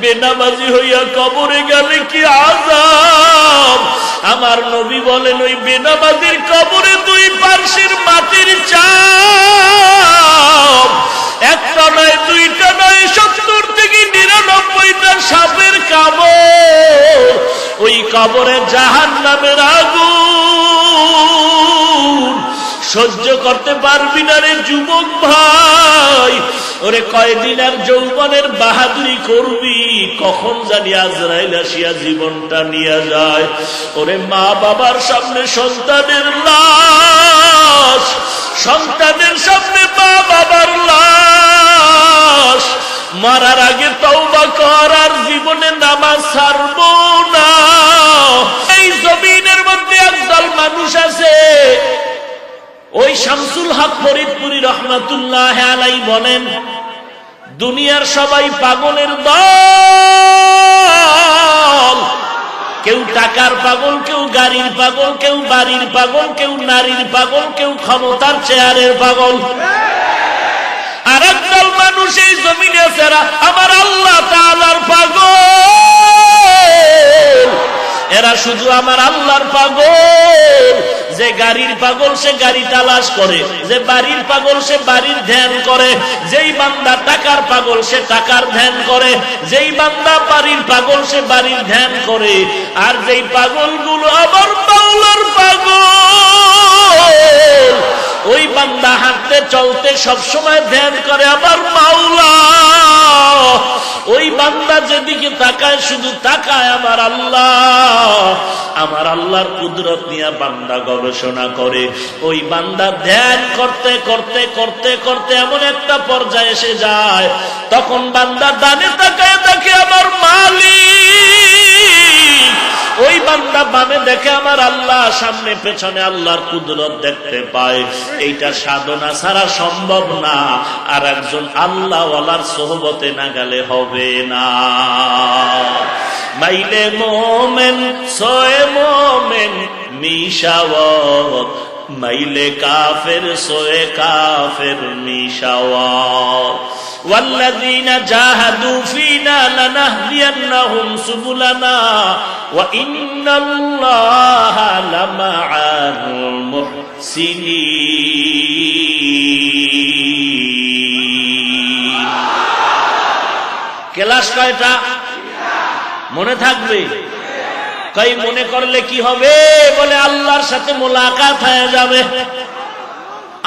বেনামাজি হইয়া কবরে গেলে কি আযাব। আমার নবী বলেন ওই বেনামাজির কবরে দুই পার্শ্বের মাটির চাপ, একটা নয়, দুইটা নয়, 70 থেকে 99টা সাপের কামড়। ওই কবরে জাহান্নামের আগুন সহ্য করতে পারবি না রে যুবক ভাই। ওরে কয়দিন আর যৌবনের বাহাদুরি করবি, কখন জানি আজরাইল আসিয়া জীবনটা নিয়ে যায়। ওরে মা বাবার সামনে সন্তানের লাশ, সন্তানের সামনে মা বাবার লাশ। মরার আগে তওবা কর, আর জীবনে নামাজ ছাড়বো না। এই জমিনের মধ্যে একদল মানুষ আছে, ওই শামসুল হক ফরিদপুরি রহমাতুল্লাহ আলাইহি বলেন, দুনিয়ার সবাই পাগলের দল। কেউ টাকার পাগল, কেউ গাড়ির পাগল, কেউ বাড়ির পাগল, কেউ নারীর পাগল, কেউ ক্ষমতার চেয়ারের পাগল। আর একদল মানুষ এই জমিনে ফেরা আমার আল্লাহ তাআলার পাগল। এরা শুধু আমার আল্লাহর পাগল। যে গাড়ির পাগল সে গাড়ি তালাশ করে, যে বাড়ির পাগল সে বাড়ির ধ্যান করে, যেই বান্দা টাকার পাগল সে টাকার ধ্যান করে, যেই বান্দা বাড়ির পাগল সে বাড়ির ধ্যান করে। আর যেই পাগলগুলো আবার মাওলার পাগল, ওই বান্দা হাঁটতে চলতে সবসময় ধ্যান করে আবার মাওলা। ওই বান্দা যেদিকে তাকায় শুধু তাকায় আমার আল্লাহ। আমার আল্লাহর কুদরত নিয়ে বান্দা গবেষণা করে। ওই বান্দা ধ্যান করতে করতে করতে করতে এমন একটা পর্যায়ে এসে যায়, তখন বান্দা ডানে তাকায় দেখে আমার মালিক। ওই বান্দা বামে দেখে আমার আল্লাহ, সামনে পেছনে আল্লাহর কুদরত দেখতে পায়। এইটা সাধনা ছাড়া সম্ভব না। আর একজন আল্লাহওয়ালার সোহবতে না গেলে হবে না। মাইলে মোমেন সোয়ে মোমেন মিশাওয়াত, মাইলে কাফের সোয়ে কাফের মিশাওয়াত। والذين جاهدوا فينا لنهدينهم سبلنا وإن الله لمع المحسنين। ক্লাস কয়টা মনে থাকবে? কই মনে করলে কি হবে? বলে আল্লাহর সাথে মোলাকাত হয়ে যাবে।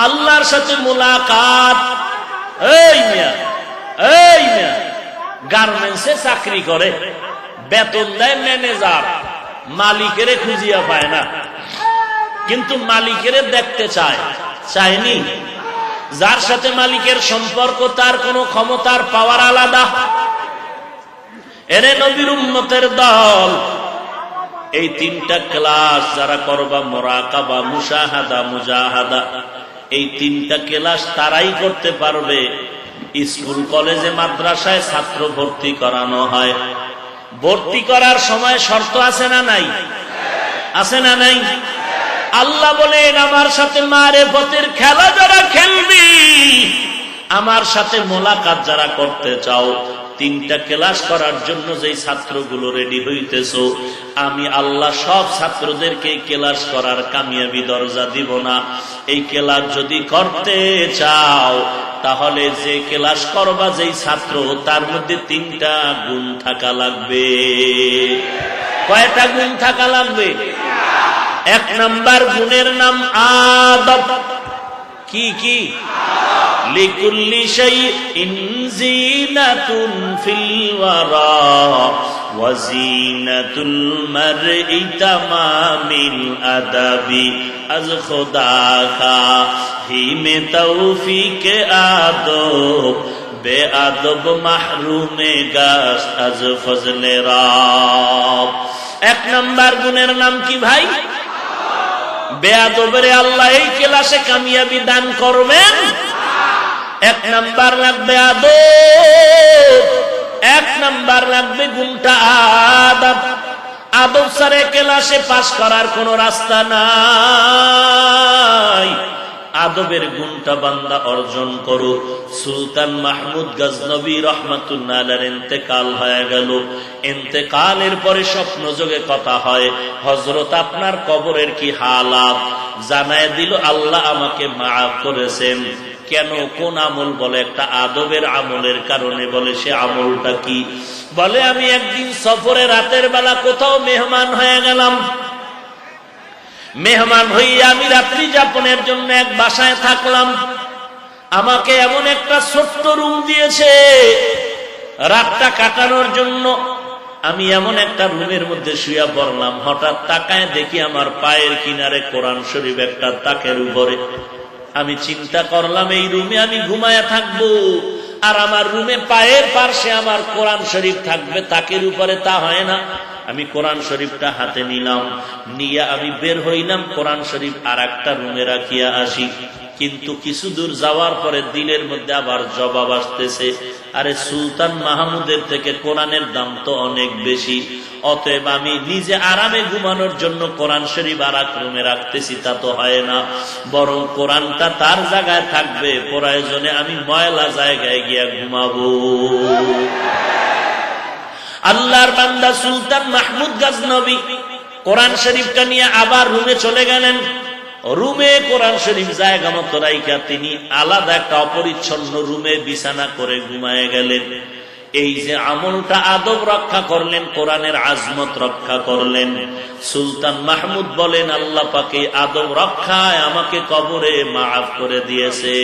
আল্লাহর সাথে মোলাকাত। এই মিয়া, এই মিয়া গার্মেন্টসে চাকরি করে, বেতন দেয় ম্যানেজার, মালিকেরে খুঁজিয়া পায় না, কিন্তু মালিকেরে দেখতে চায়। চায়নি? যার সাথে মালিকের সম্পর্ক তার কোনো ক্ষমতার পাওয়ার আলাদা। এরে নবীর উম্মতের দল, এই তিনটা ক্লাস যারা করবা, মুরাকাবা, মুশাহাদা, মুজাহাদা, এই তিনটা ক্লাস তারাই করতে পারবে। স্কুল কলেজে মাদ্রাসায় ছাত্র ভর্তি করানো হয়, ভর্তি করার সময় শর্ত আছে না নাই? আছে না নাই? আল্লাহ বলেন আমার সাথে মারেফতের খেলা যারা খেলবি, আমার সাথে মোলাকাত যারা করতে চাও, তিনটা ক্লাস করার জন্য যেই ছাত্রগুলো রেডি হইতেছো, আমি আল্লাহ সব ছাত্রদেরকে ক্লাস করার কামিয়াবি দরজা দিব না। এই ক্লাস যদি করতে চাও, তাহলে যে ক্লাস করবা যেই ছাত্র, তার মধ্যে তিনটা গুণ থাকা লাগবে। কয়টা গুণ থাকা লাগবে? এক নাম্বার গুণের নাম আদব। কি কি? লিকুল্লি শাইইন জিনাতুন ফিল ওয়ারা ওয়া জিনাতুল মারই তামামিল আদাবি আজ খোদা কা হিমে তৌফিক আদব বেআদব মাহরুমে গাস আজ ফজলে রাব। এক নাম্বার গুণের নাম কি ভাই? বেয়াদবেরে আল্লাহ এই ক্লাসে কামিয়াবি দান করবেন। এক নাম্বার লাগবে আদব, এক নাম্বার লাগবে গুণটা আদব। আদব ছাড়া ক্লাসে পাস করার কোন রাস্তা নাই। আদবের গুণটা বান্দা অর্জন করো। সুলতান মাহমুদ গজনবী রহমাতুল্লাহ আলাইহির ইন্তেকাল হয়ে গেল। ইন্তেকালের পরে স্বপ্ন যোগে কথা হয়, হযরত আপনার কবরের কি হালাত জানায় দিল। আল্লাহ আমাকে মাফ করেছেন। কেন? কোন আমল? বলে একটা আদবের আমলের কারণে। বলে সে আমলটা কি? বলে আমি একদিন সফরে রাতের বেলা কোথাও মেহমান হয়ে গেলাম। মেহমান হইয়া আমি রাত্রি যাপনের জন্য এক বাসায় থাকলাম। আমাকে এমন একটা ছোট্ট রুম দিয়েছে রাতটা কাটানোর জন্য। আমি এমন একটা রুমের মধ্যে শুয়ে পড়লাম। হঠাৎ তাকায় দেখি আমার পায়ের কিনারে কোরআন শরীফ একটা তাকের উপরে। আমি চিন্তা করলাম এই রুমে আমি ঘুমায়া থাকবো, আর আমার রুমে পায়ের পার্শ্বে আমার কোরআন শরীফ থাকবে তাকের উপরে। তা হয় না। আমি কোরআন শরীফটা হাতে নিলাম, নিয়ে আমি বের হইলাম কোরআন শরীফ আর একটা রুমে রাখিয়া আসি। কিন্তু কিছু দূর যাওয়ার পরে দিলের মধ্যে আবার জবাব আসতেছে, আরে সুলতান মাহমুদের থেকে কোরআনের দাম তো অনেক বেশি, অতএব আমি নিজে আরামে ঘুমানোর জন্য কোরআন শরীফ আর এক রুমে রাখতেছি, তা তো হয় না। বরং কোরআনটা তার জায়গায় থাকবে, প্রয়োজনে আমি ময়লা জায়গায় গিয়া ঘুমাবো। আল্লাহর বান্দা সুলতান মাহমুদ গজনবী কোরআন শরীফটা নিয়ে আবার রুমে চলে গেলেন। রুমে কোরআন শরীফ জায়গা মতো রাইখা তিনি আলাদা একটা অপরিচ্ছন্ন রুমে বিছানা করে ঘুমায় গেলেন। এই যে আমলটা আদব রক্ষা করলেন, কোরআনের আজমত রক্ষা করলেন। সুলতান মাহমুদ বলেন আল্লাহ পাকে আদব রক্ষায় আমাকে কবরে মাফ করে দিয়েছে।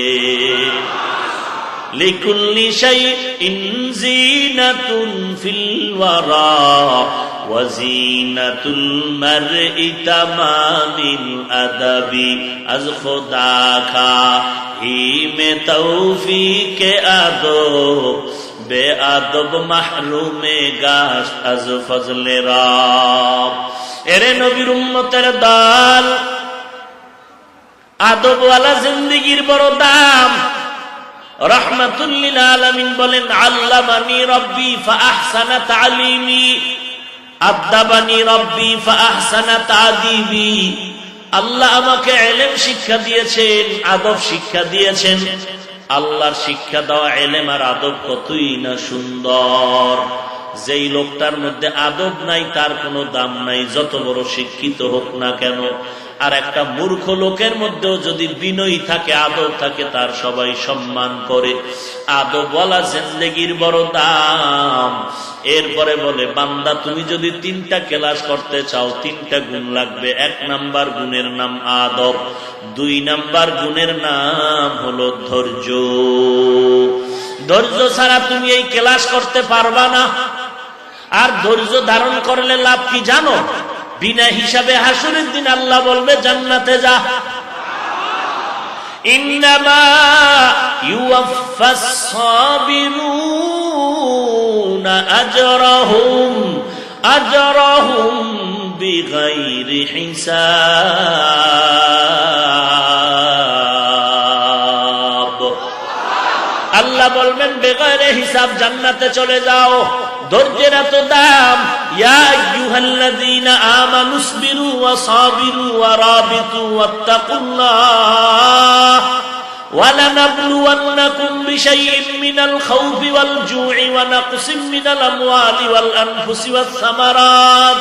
লিকুল্লি শাইইন যিনাতুন ফিল ওয়ারা ওয়া যিনাতুল মারই তামামিল আদাবি আজ খোদা কা হি মে তৌফিকে আদব বেআদব মাহরুমে গাশ আজ ফজলে রব। এরে নবীর উম্মতের দল, আদবওয়ালা জিন্দেগির বড় দাম। রাহমাতুল লিল আলামিন বলেন আল্লামানি রব্বি ফাআহসানা তালিমি আদাবানি রব্বি ফাআহসানা তাদিবি। আল্লাহ আমাকে ইলম শিক্ষা দিয়েছেন, আদব শিক্ষা দিয়েছেন। আল্লাহর শিক্ষা দেওয়া ইলম আর আদব কতই না সুন্দর। যেই লোকটার মধ্যে আদব নাই তার কোনো দাম নাই, যত বড় শিক্ষিত হোক না কেন। আর একটা মূর্খ লোকের মধ্যেও যদি বিনয় থাকে, আদব থাকে, তার সবাই সম্মান করে। আদবওয়ালা জিন্দেগির বড় দাম। এরপরে বলে বান্দা তুমি যদি 3টা ক্লাস করতে চাও 3টা গুণ লাগবে। 1 নাম্বার গুণের নাম আদব, 2 নাম্বার গুণের নাম হলো ধৈর্য। ধৈর্য ছাড়া তুমি এই ক্লাস করতে পারবা না। আর ধৈর্য ধারণ করলে লাভ কি জানো? বিনা হিসাবে হাসরের দিন আল্লাহ বলবে জান্নাতে যা। ইন্নামা ইউওয়াফাস সাবিরুনা আজরাহুম বিগাইরি হিসাব। আল্লাহ বলবেন বেগাইরে হিসাব জান্নাতে চলে যাও। ধৈর্যের এত দাম। ইয়া আইয়ুহাল্লাযীনা আমানুসবিরু ওয়া সাবিরু ওয়া রাবিতু ওয়াত্তাকুল্লাহ ওয়া লানাবলুওয়ান্নাকুম বিশাইইন মিনাল খাউফি ওয়াল জু'i ওয়া নাকসিম মিনাল আমওয়ালি ওয়াল আনফুসি ওয়াস সামারাত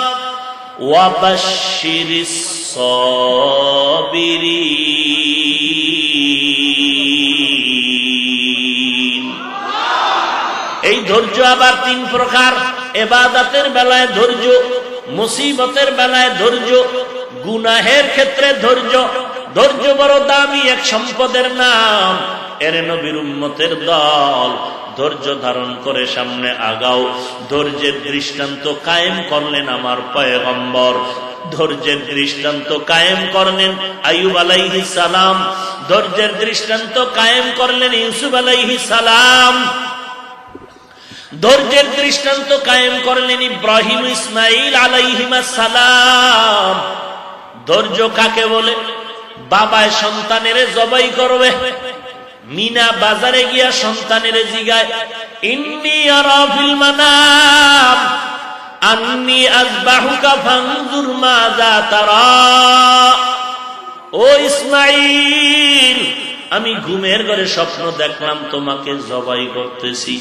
ওয়া বাশশিরিস সাবিরিন। এই ধৈর্য আবার 3 প্রকার। ইবাদতের বেলায় ধৈর্য, মুসিবতের বেলায় ধৈর্য, গুনাহের ক্ষেত্রে ধৈর্য। ধৈর্য বড় দামি এক সম্পদের নাম। এর নবীর উম্মতের দল, ধৈর্য ধারণ করে সামনে আগাও। ধৈর্যের দৃষ্টান্ত কায়েম করলেন আমার পয়গম্বর। ধৈর্যের দৃষ্টান্ত কায়েম করলেন আইয়ুব আলাইহিস সালাম। ধৈর্যের দৃষ্টান্ত কায়েম করলেন ইউসুফ আলাইহিস সালাম। ধৈর্যের দৃষ্টান্ত কায়েম করলেন ইব্রাহিম ইসমাইল আলাইহিমাস সালাম। ধৈর্য কাকে বলে? বাবায় সন্তানের জবাই করবে, মিনা বাজারে গিয়া সন্তানের জিগায় ইন্নী আরা ফিল মানাম আন্নী আযবাহুকা ফানজুর মাযা তারা। ও ইসমাইল, আমি ঘুমের ঘরে স্বপ্ন দেখলাম তোমাকে জবাই করতেছি,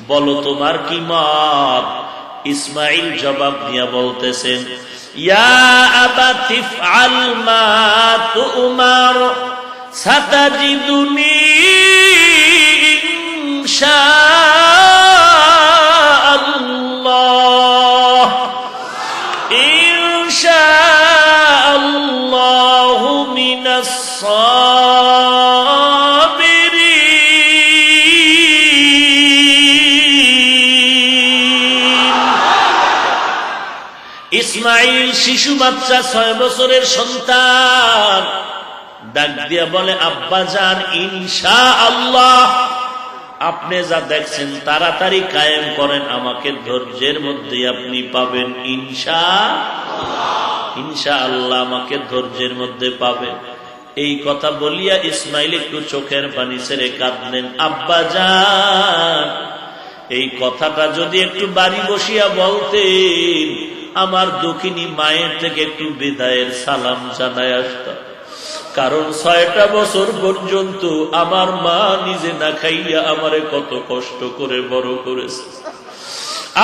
বলো তোমার কি মত? ইসমাইল জবাব দিয়া বলতেছেন, ইয়া আবাতি ইফআল মা তুমার সাতাজিদুনি ইনশাআল্লাহ ইনশাআল্লাহু মিনাস ইসমাইল শিশু বাচ্চা, 6 বছরের সন্তান, ডাক দিয়া বলে, আব্বাজান ইনশাআল্লাহ, আপনি যা দেখছেন তাড়াতাড়ি কায়েম করেন, আমাকে ধৈর্যের মধ্যে আপনি পাবেন, ইনশাআল্লাহ আমাকে ধৈর্যের মধ্যে পাবেন। এই কথা বলিয়া ইসমাইল একটু চোখের পানি ছেড়ে কাঁদলেন। আব্বাজান, এই কথাটা যদি একটু বাড়ি বসিয়া বলতেন, আমার দুঃখিনী মায়ের থেকে একটু বিদায়ের সালাম জানায় আসতাম। কারণ 6টা বছর পর্যন্ত আমার মা নিজে না খাইয়া আমারে কত কষ্ট করে বড় করেছে।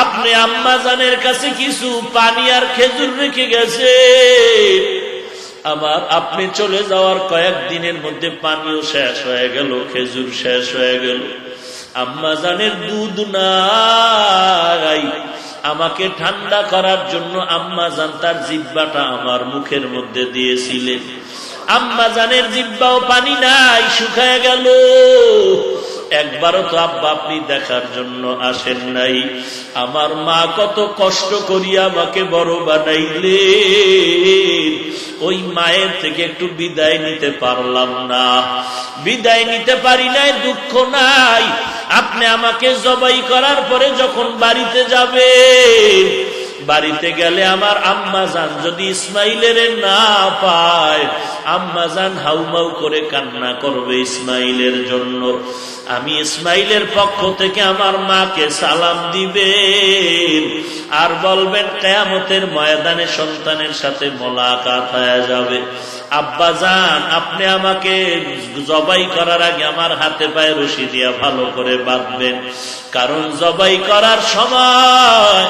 আপনি আম্মা জানের কাছে কিছু পানি আর খেজুর রেখে গেছে, আপনি চলে যাওয়ার কয়েকদিনের মধ্যে পানিও শেষ হয়ে গেল, খেজুর শেষ হয়ে গেল, আম্মা জানের দুধ নাই। আমাকে ঠান্ডা করার জন্য আম্মা জান তার জিহ্বাটা আমার মুখের মধ্যে দিয়েছিলেন। আম্মা জানের জিহ্বাও পানি নাই, শুকায় গেল। একবারও তো আব্বা আপনি দেখার জন্য আসেন নাই। আমার মা কত কষ্ট করিয়া আমাকে বড় বানাইলেন, ওই মায়ের থেকে একটু বিদায় নিতে পারলাম না। বিদায় নিতে পারি নাই, দুঃখ নাই। আপনি আমাকে জবাই করার পরে যখন বাড়িতে যাবেন, বাড়িতে গেলে আমার আম্মা জান যদি ইসমাইলের না পায়, আম্মা জান হাউমাউ করে কান্না করবে ইসমাইলের জন্য। আমি ইসমাইলের পক্ষ থেকে আমার মাকে সালাম দিবেন আর বলবেন, কিয়ামতের ময়দানে সন্তানের সাথে মোলাকাত হয়ে যাবে। আব্বা জান, আপনি আমাকে জবাই করার আগে আমার হাতে পায়ে রশি দিয়া ভালো করে বাঁধবেন, কারণ জবাই করার সময়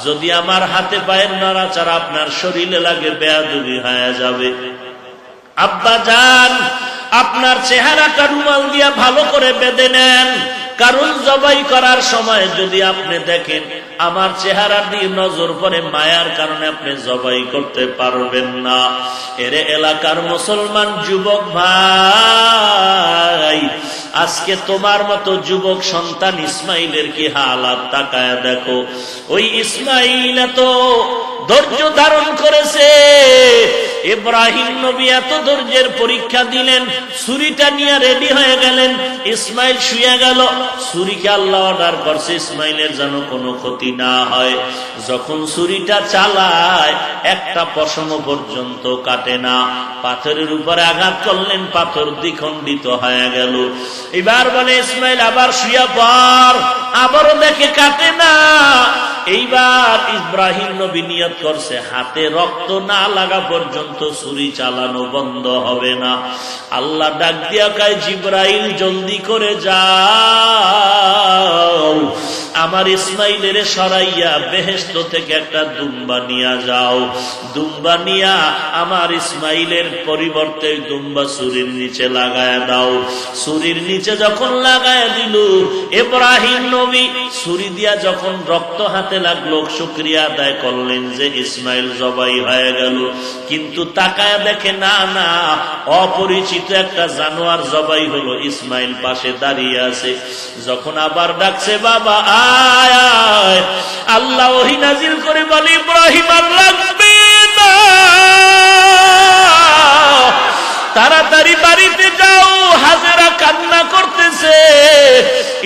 যদি আমার হাতে পায়ের নড়াচড়া আপনার শরীরে লাগে, বেয়াদবি হয়ে যাবে। আব্বা জান, আপনার চেহারাটা রুমাল দিয়া ভালো করে বেঁধে নেন, কারণ জবাই করার সময় যদি আপনি দেখেন আমার চেহারা দিয়ে নজর পড়ে, মায়ার কারণে আপনি জবাই করতে পারবেন না। এর এলাকার মুসলমান যুবক ভাই, আজকে তোমার মতো যুবক সন্তান ইসমাইলের কি হালাত তাকায় দেখো। ওই ইসমাইল এত ধৈর্য ধারণ করেছে, ইব্রাহিম নবী এত ধৈর্যের পরীক্ষা দিলেন, ছুরিটা নিয়ে রেডি হয়ে গেলেন, ইসমাইল শুয়ে গেল। ছুরিকে আল্লাহ অর্ডার করছে ইসমাইলের যেন কোনো ক্ষতি না হয়। যখন ছুরিটা চালায়, একটা পশম পর্যন্ত কাটে না। পাথরের উপরে আঘাত করলেন, পাথর দ্বিখণ্ডিত হয়ে গেল। এবার বলে ইসমাইল আবার শুয়ে পড়, আবারও দেখে কাটে না। এইবার ইব্রাহিম নবী নিয়ত করছে, হাতে রক্ত না লাগা পর্যন্ত ছুরি চালানো বন্ধ হবে না। আল্লাহ ডাক দিয়া কয়, জিবরাইল জলদি করে যাও, আমার ইসমাইলের সরাইয়া বেহেশত থেকে একটা দুম্বা নিয়ে যাও। দুম্বা নিয়া আমার ইসমাইলের পরিবর্তে দুম্বা ছুরির নিচে লাগায় দাও। ছুরির নিচে যখন লাগায় দিল, ইব্রাহিম নবী ছুরি দিয়া যখন রক্ত হাতে লাগলো, শুকরিয়া আদায় করলেন যে ইসমাইল জবাই হয়ে গেল। কিন্তু তাকায় দেখে না, না, অপরিচিত একটা জানোয়ার জবাই হলো। ইসমাইল পাশে দাঁড়িয়ে আছে। যখন আবার ডাকছে, বাবা আয় আয়, আল্লাহ ওহী নাজিল করে বলে, ইব্রাহিম আর লাগবে না, তাড়াতাড়ি বাড়িতে যাও। হাজেরা কান্না করতেছে,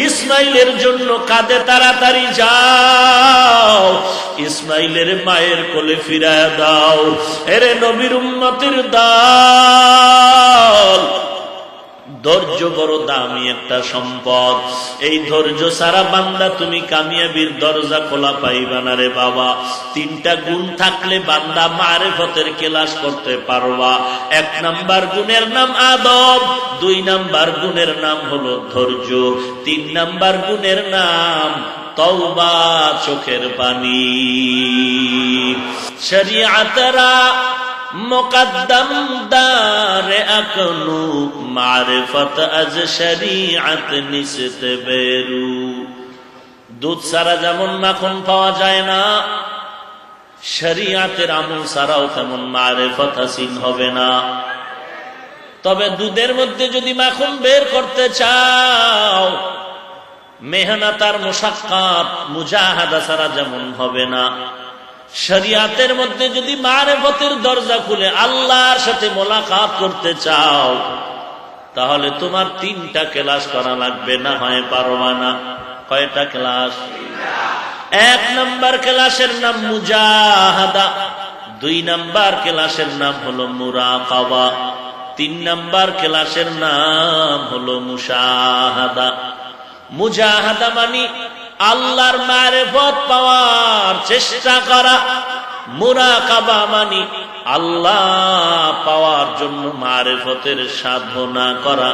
ইসমাইলের জন্য কাঁদে, তাড়াতাড়ি যাও, ইসমাইলের মায়ের কোলে ফিরায় দাও। এরে নবীর উম্মতের দল, ধৈর্য বড় দামি একটা সম্পদ। এই ধৈর্য ছাড়া বান্দা তুমি কামিয়াবির দরজা খোলা পাইবা না রে বাবা। তিনটা গুণ থাকলে বান্দা মারেফতের কেলাস করতে পারবা। 1 নাম্বার গুণের নাম আদব, 2 নাম্বার গুণের নাম হলো ধৈর্য, 3 নাম্বার গুণের নাম তওবা, চোখের পানি। শরিয়াতরা মুকদ্দম দারে আকনু, মারিফত আজ শরিয়াত নিসত বেরু। দুধ ছাড়া যেমন মাখন পাওয়া যায় না, শরিয়াতের আমল ছাড়াও তেমন মারিফত হাসিল হবে না। তবে দুধের মধ্যে যদি মাখন বের করতে চাও, মেহনত আর মুশাক্কাত মুজাহাদা ছাড়া যেমন হবে না, শরিয়াতের মধ্যে যদি মারিফতের দরজা খুলে আল্লাহর সাথে মোলাকাত করতে চাও, তাহলে তোমার 3টা ক্লাস করা লাগবে, না হয় পারবা না। কয়টা ক্লাস? 1 নাম্বার ক্লাসের নাম মুজাহাদা, 2 নাম্বার ক্লাসের নাম হলো মুরাকাবা, 3 নাম্বার ক্লাসের নাম হলো মুশাহাদা। মুজাহাদা মানে আল্লাহর মারিফত পাওয়ার চেষ্টা করা, মুরাকাবা মানে আল্লাহ পাওয়ার জন্য মারিফতের সাধনা করা।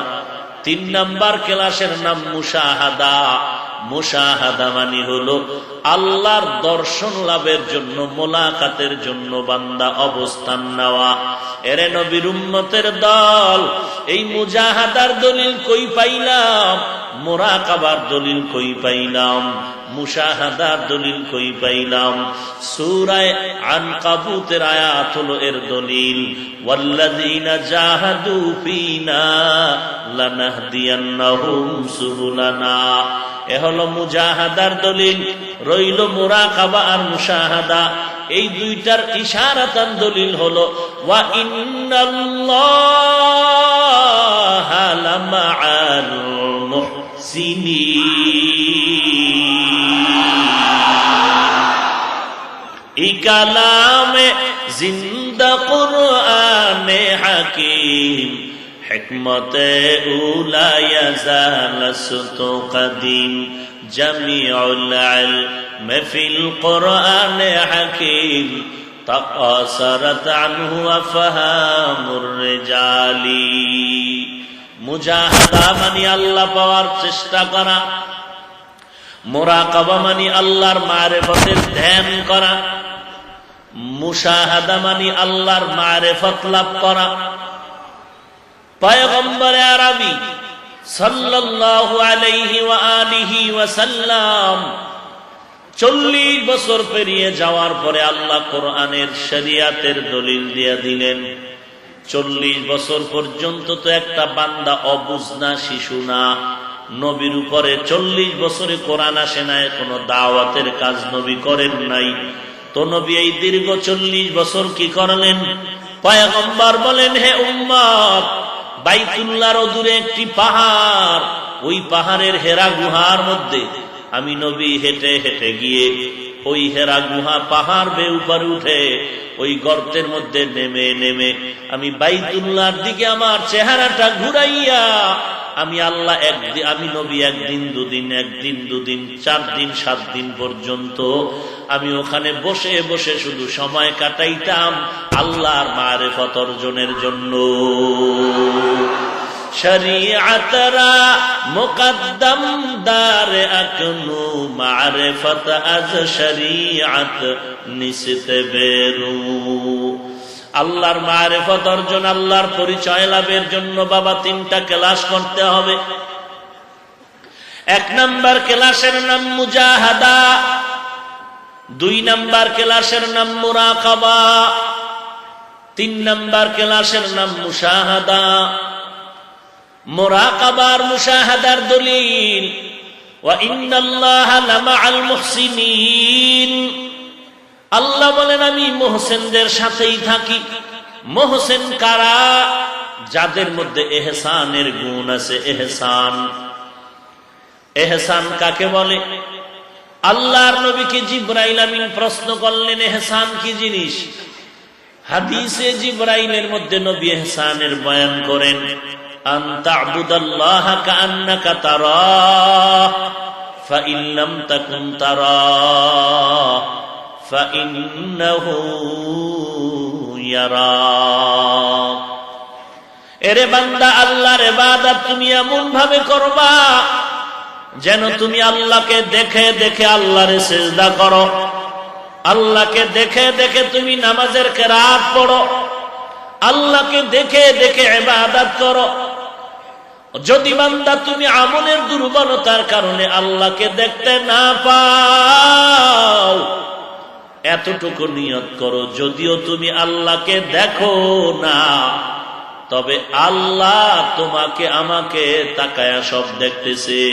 3 নাম্বার ক্লাসের নাম মুশাহাদা। মুশাহাদা মানে হলো আল্লাহর দর্শন লাভের জন্য, মোলাকাতের জন্য বান্দা অবস্থান নেওয়া। এরে নবীর উম্মতের দল, এই মুজাহাদার দলিল কই পাইলাম, মুরাকাবার দলিল কই পাইলাম, মুশাহাদার দলিল কই পাইলাম? সূরা আনকাবুতের আয়াত হলো এর দলিল। ওয়াল্লাযীনা জাহাদু ফীনা লানাহদিয়ান্নাহুম সুবুলানা। এ হলো মুজাহাদার দলিল। রইল মুরাকাবা আর মুশাহাদা, এই 2টার ইশারাতান দলিল হলো ওয়া ইন্নাল্লাহা লামাআল মুহসিনিন। কালামে জিন্দা কুরআনে হাকিম, হিকমতে উলা ইয়াজালসতু কদিম, জামিউল ইলম ফিল কুরআনে হাকিম, তাকাসারাত আনহু আফহামুর রিজালি। মুজাহাদা মানে আল্লাহ পাওয়ার চেষ্টা করা, মুরাকাবা মানে আল্লাহর মারিফতের ধ্যান করা, মুশাহাদা মানে আল্লাহর মারিফত লাভ করা। পয়গম্বর আরবি সাল্লাল্লাহু আলাইহি ওয়া আলিহি ওয়াসাল্লাম 40 বছর পেরিয়ে যাওয়ার পরে আল্লাহ কোরআনের শরিয়াতের দলিল দিয়ে দিলেন। 40 বছর পর্যন্ত তো একটা বান্দা অবুঝ না, শিশু না। নবীর উপরে 40 বছরে কোরআন আসে না, কোনো দাওয়াতের কাজ নবী করেন নাই। তো নবী এই দীর্ঘ 40 বছর কি করলেন? পয়গম্বর বলেন, হে উম্মত, বাইতুল্লাহর দূরে একটি পাহাড়, ওই পাহাড়ের হেরা গুহার মধ্যে আমি নবী হেঁটে হেঁটে গিয়ে ওই হেরা গুহা পাহাড় বেয়ে উপরে উঠে ওই গর্তের মধ্যে নেমে নেমে আমি বাইতুল্লাহর দিকে আমার চেহারাটা ঘুরাইয়া আমি আল্লাহ আমি নবী 1 দিন 2 দিন, 1 দিন 2 দিন, 4 দিন 7 দিন পর্যন্ত আমি ওখানে বসে বসে শুধু সময় কাটাইতাম আল্লাহর মারিফত অর্জনের জন্য। শরিয়াতরা মুকদ্দম দারে আকনু, মারিফত আজ শরিয়াত নিসত বেরু। আল্লাহর মারিফত অর্জন, আল্লাহর পরিচয় লাভের জন্য বাবা 3টা ক্লাস করতে হবে। 1 নাম্বার ক্লাসের নাম মুজাহাদা, 2 নাম্বার ক্লাসের নাম মুরাকাবা, 3 নাম্বার ক্লাসের নাম মুশাহাদা। মুরাকাবার মুশাহাদার দলিল ওয়া ইন্নাল্লাহা লামাআল মুহসিনিন। আল্লাহ বলেন আমি মুহসিনদের সাথেই থাকি। মুহসিন কারা? যাদের মধ্যে ইহসানের গুণ আছে। ইহসান, ইহসান কাকে বলে? আল্লাহর নবীকে জিবরাইল আমিন প্রশ্ন করলেন, ইহসান কি জিনিস? হাদিসে জিবরাইলের মধ্যে নবী ইহসানের বয়ান করেন। আন তা'বুদাল্লাহা কাআন্নাকা তারাহ ফাইন লাম তাকুন তারাহ ফাইন্নাহু ইয়ারাক। এরে বান্দা, আল্লাহর ইবাদত তুমি এমন ভাবে করবা যেন তুমি আল্লাহকে দেখে দেখে আল্লাহরে সিজদা করো, আল্লাহকে দেখে দেখে তুমি নামাজের কিরাত পড়ো, আল্লাহকে দেখে দেখে ইবাদত করো। যদি বান্দা তুমি আমলের দুর্বলতার কারণে আল্লাহকে দেখতে না পাও, এতটুকু নিয়ত করো, যদিও তুমি আল্লাহকে দেখো না, তবে আল্লাহ তোমাকে আমাকে তাকায়া সব দেখতেছে।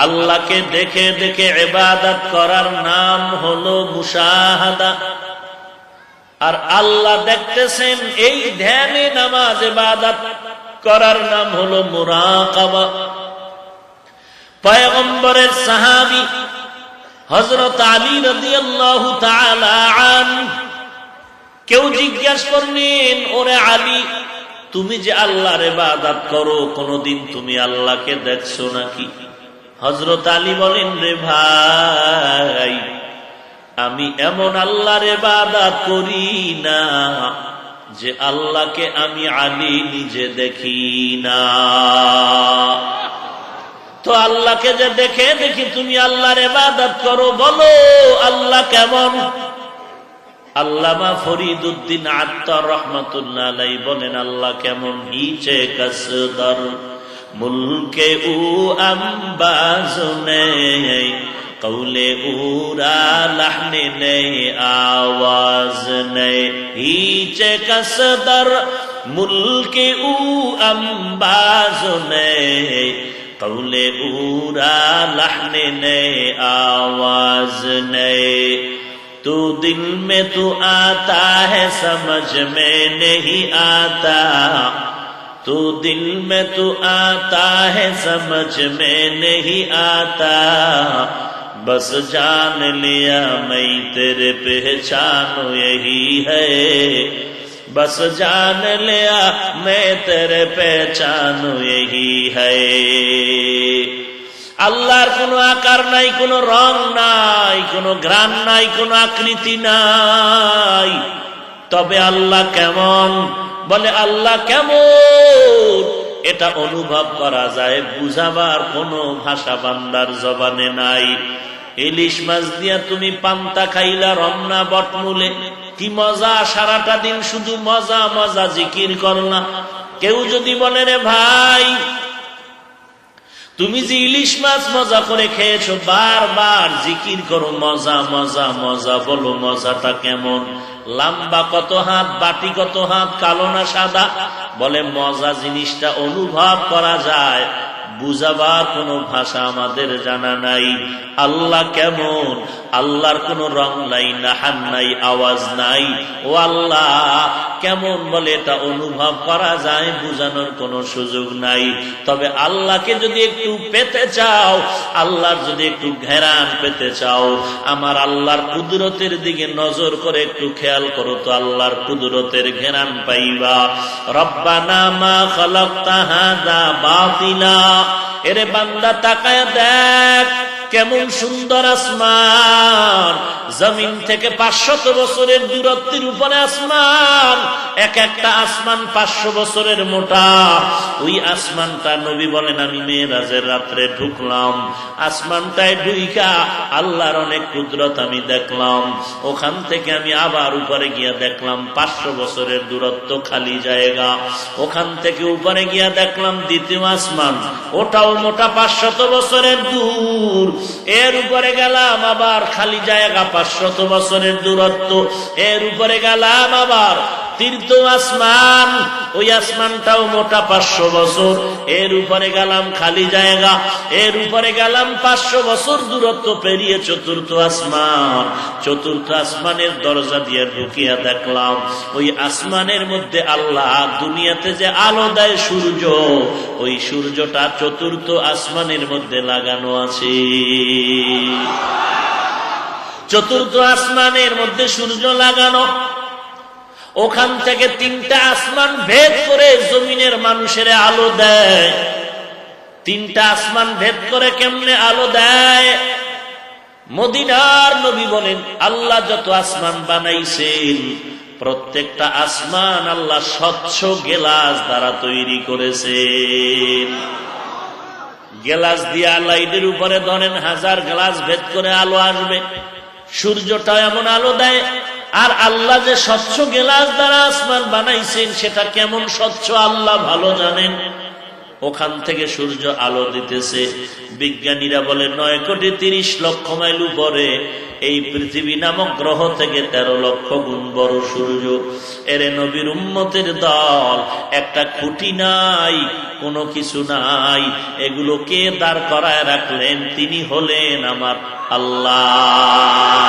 আল্লাহকে দেখে দেখে ইবাদত করার নাম হলো মুশাহাদা। আর আল্লাহ দেখতেছেন এই ধ্যানে নামাজ ইবাদত করার নাম হলো মুরাকাবা। পয়গম্বরের সাহাবী হযরত আলী রাদিয়াল্লাহু তাআলা আনহু, কেউ জিজ্ঞাসা করলেন, ওরে আলী, তুমি যে আল্লাহর ইবাদত করো, কোনদিন তুমি আল্লাহকে দেখছো নাকি? হযরত আলী বলেন, রে ভাই, আমি এমন আল্লাহর ইবাদত করি না যে আল্লাহকে আমি আলী নিজে দেখি না। তো আল্লাহকে যে দেখে দেখি তুমি আল্লাহর ইবাদত করো, বলো আল্লাহ কেমন? আল্লামা ফরিদউদ্দিন আত্তার রাহমাতুল্লাহ আলাইহি বলেন, আল্লাহ কেমন? নিচে কসদর মুলকে উ আম্বাজ নেই, কৌলে উরা লাহনে নেই, আওয়াজ নেই। নিচে কসদর মুলকে উ আম্বাজ নেই, কৌলে উরা লাহনে নেই, আওয়াজ নেই। तू दिल में तू आता है समझ में नहीं आता, तू दिल में तू आता है समझ में नहीं आता, बस जान लिया मैं तेरे पहचानो यही है, बस जान लिया मैं तेरे पहचानो यही है। আল্লাহর কোনো আকার নাই, কোনো রং নাই, কোনো ঘ্রাণ নাই, কোনো আকৃতি নাই, তবে আল্লাহ কেমন? বলে আল্লাহ কেমন এটা অনুভব করা যায়, বুঝাবার কোনো ভাষা বান্দার জবানে নাই। ইলিশ মাছ দিয়া তুমি পান্তা খাইলা রমনা বটমূলে, কি মজা, সারাটা দিন শুধু মজা মজা জিকির করলা। কেউ যদি বলে, রে ভাই, তুমি যে ইলিশ মাছ মজা করে খেয়েছো, বারবার জিকির করো মজা মজা মজা, বলো মজাটা কেমন? লম্বা কত হাত, বাটি কত হাত, কালো না সাদা? বলে মজা জিনিসটা অনুভব করা যায়, বুঝাবার কোনো ভাষা আমাদের জানা নাই। আল্লাহ কেমন? আল্লাহর কোনো রং নাই, নাহান নাই, আওয়াজ নাই। ও আল্লাহ কেমন? বলে এটা অনুভব করা যায়, বুঝানোর কোনো সুযোগ নাই। তবে আল্লাহকে যদি একটু পেতে চাও, আল্লাহর যদি একটু ঘেরান পেতে চাও, আমার আল্লাহর কুদরতের দিকে নজর করে একটু খেয়াল করো, তো আল্লাহর কুদরতের ঘেরান পাইবা। রব্বানা মা খালাকতা হাযা বাতিলা, এরে বান্দা তাকায় দেখ কেমন সুন্দর আসমান, জমিন থেকে 500 বছরের দূরত্বের উপরে আসমান, এক একটা আসমান 500 বছরের মোটা। ওই আসমানটা নবী বলেন, আমি মেরাজের রাত্রে ঢুকলাম, আসমানটায় ঢুইকা আল্লাহর অনেক কুদরত আমি দেখলাম। ওখান থেকে আমি আবার উপরে গিয়া দেখলাম 500 বছরের দূরত্ব খালি জায়গা। ওখান থেকে উপরে গিয়া দেখলাম দ্বিতীয় আসমান, ওটাও মোটা 500 বছরের দূর। এর উপরে গেলাম আবার খালি জায়গা 500 বছরের দূরত্ব। এর উপরে গেলাম আবার তৃতীয় আসমান, ওই আসমানটাও মোটা 500 বছর। এর উপরে গেলাম খালি জায়গা, এর উপরে গেলাম 500 বছর দূরত্ব পেরিয়ে চতুর্থ আসমান। চতুর্থ আসমানের দরজা দিয়ে ঢুকিয়া দেখলাম ওই আসমানের মধ্যে আল্লাহ দুনিয়াতে যে আলো দেয় সূর্য, ওই সূর্যটা চতুর্থ আসমানের মধ্যে লাগানো আছে। চতুর্থ আসমানের মধ্যে সূর্য লাগানো। ওখান থেকে 3টা আসমান ভেদ করে জমিনের মানুষের আলো দেয়। 3টা আসমান ভেদ করে কেমনে আলো দেয়? মদিনার নবী বলেন, আল্লাহ যত আসমান বানাইছেন প্রত্যেকটা আসমান আল্লাহ স্বচ্ছ গেলাস দ্বারা তৈরি করেছেন। গ্লাস দিয়ে লাইটের উপরে ধরেন 1000 গ্লাস ভেদ করে আলো আসবে। সূর্যটা এমন আলো দেয়। আর আল্লাহ যে স্বচ্ছ গ্লাস দ্বারা আসমান বানাইছেন সেটা কেমন স্বচ্ছ আল্লাহ ভালো জানেন। ওখান থেকে সূর্য আলো দিতেছে। বিজ্ঞানীরা বলে 9,30,00,000 মাইল উপরে এই পৃথিবী নামক গ্রহ থেকে 13 লক্ষ গুণ বড় সূর্য। এরে নবীর উম্মতের দল, একটা খুঁটি নাই, কোনো কিছু নাই, এগুলো কে দাঁড় করায় রাখলেন? তিনি হলেন আমার আল্লাহ।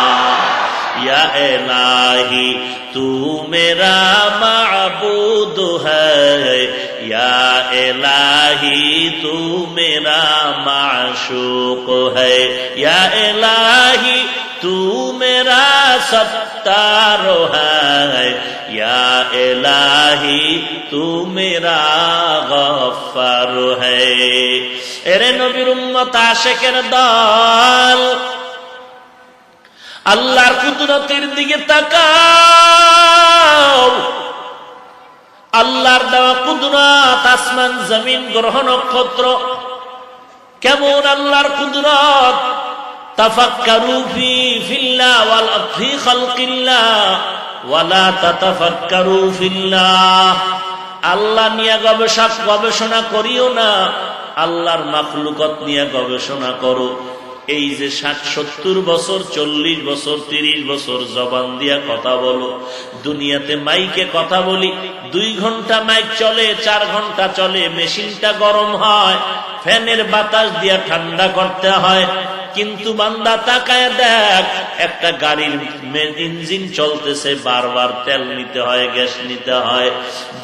या इलाही तू मेरा माबूद है, या इलाही तू मेरा माशूक है, या इलाही तू मेरा सत्तार है, या इलाही तू मेरा गफ्फार है। एरे नबीर उम्मत आशिकेर दल, আল্লাহর কুদরতের দিকে তাকাও। আল্লাহর দেওয়া কুদরত, আসমান জমিন গ্রহ নক্ষত্র, কেমন আল্লাহর কুদরত। তাফাক্কারু ফিল্লাহ ওয়াল ফি খালকিল্লাহ ওয়ালা তাতাফাক্কারু ফিল্লাহ। আল্লাহ নিয়ে গবেষণা করিও না, আল্লাহর মাখলুকত নিয়ে গবেষণা করো। এই যে 60-70 বছর, 40 বছর, 30 বছর জবান দিয়া কথা বলো, দুনিয়াতে মাইকে কথা বলি, 2 ঘন্টা মাইক চলে, 4 ঘন্টা চলে, মেশিনটা গরম হয়, ফ্যানের বাতাস দিয়া ঠান্ডা করতে হয়। কিন্তু বান্দা তাকায় দেখ, একটা গাড়ির ইঞ্জিন চলতেছে, বারবার তেল নিতে হয়, গ্যাস নিতে হয়।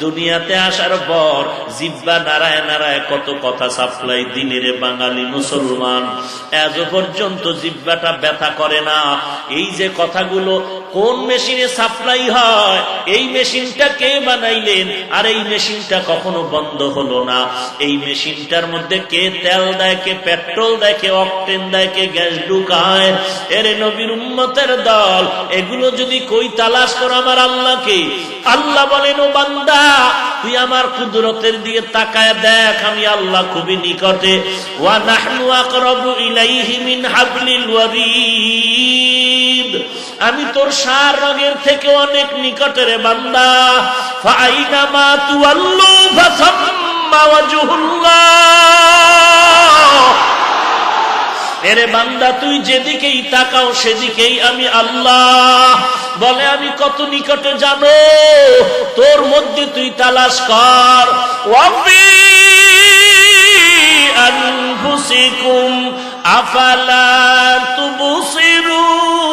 দুনিয়াতে আসার পর জিহ্বা নাড়ায় নাড়ায় কত কথা সাপ্লাই দিনের বাঙালি মুসলমান, আজও পর্যন্ত জিহ্বাটা ব্যথা করে না। এই যে কথাগুলো কোন মেশিনে সাপ্লাই হয়, এই মেশিনটা কে বানাইলেন, আর এই মেশিনটা কখনো বন্ধ হলো না, এই মেশিনটার মধ্যে কে তেল দেয়, কে পেট্রোল দেয়, কে অকটেন দেয়, কে গ্যাস ঢুকায়। এরে নবীর উম্মতের দল, এগুলো যদি কই তালাশ করো আমার আল্লাহকে। আল্লাহ বলেন, ও বান্দা তুই আমার কুদরতের দিকে তাকায় দেখ, আমি আল্লাহ খুবই নিকটে। ওয়া নাহনু আকরাবু ইলাইহি মিন হাবলিল ওয়ারিদ, আমি তোর সার রগের থেকে অনেক নিকটে রে বান্দা। ফাইনামা তুওয়াল্লু ফাসাম্মা ওয়াজহুল্লাহ। এরে বান্দা তুই যেদিকেই তাকাও সেদিকেই আমি আল্লাহ। বলে আমি কত নিকটে জানো, তোর মধ্যে তুই তালাশ কর। ওয়াফি আনফুসিকুম আফালা তুবসিরুন।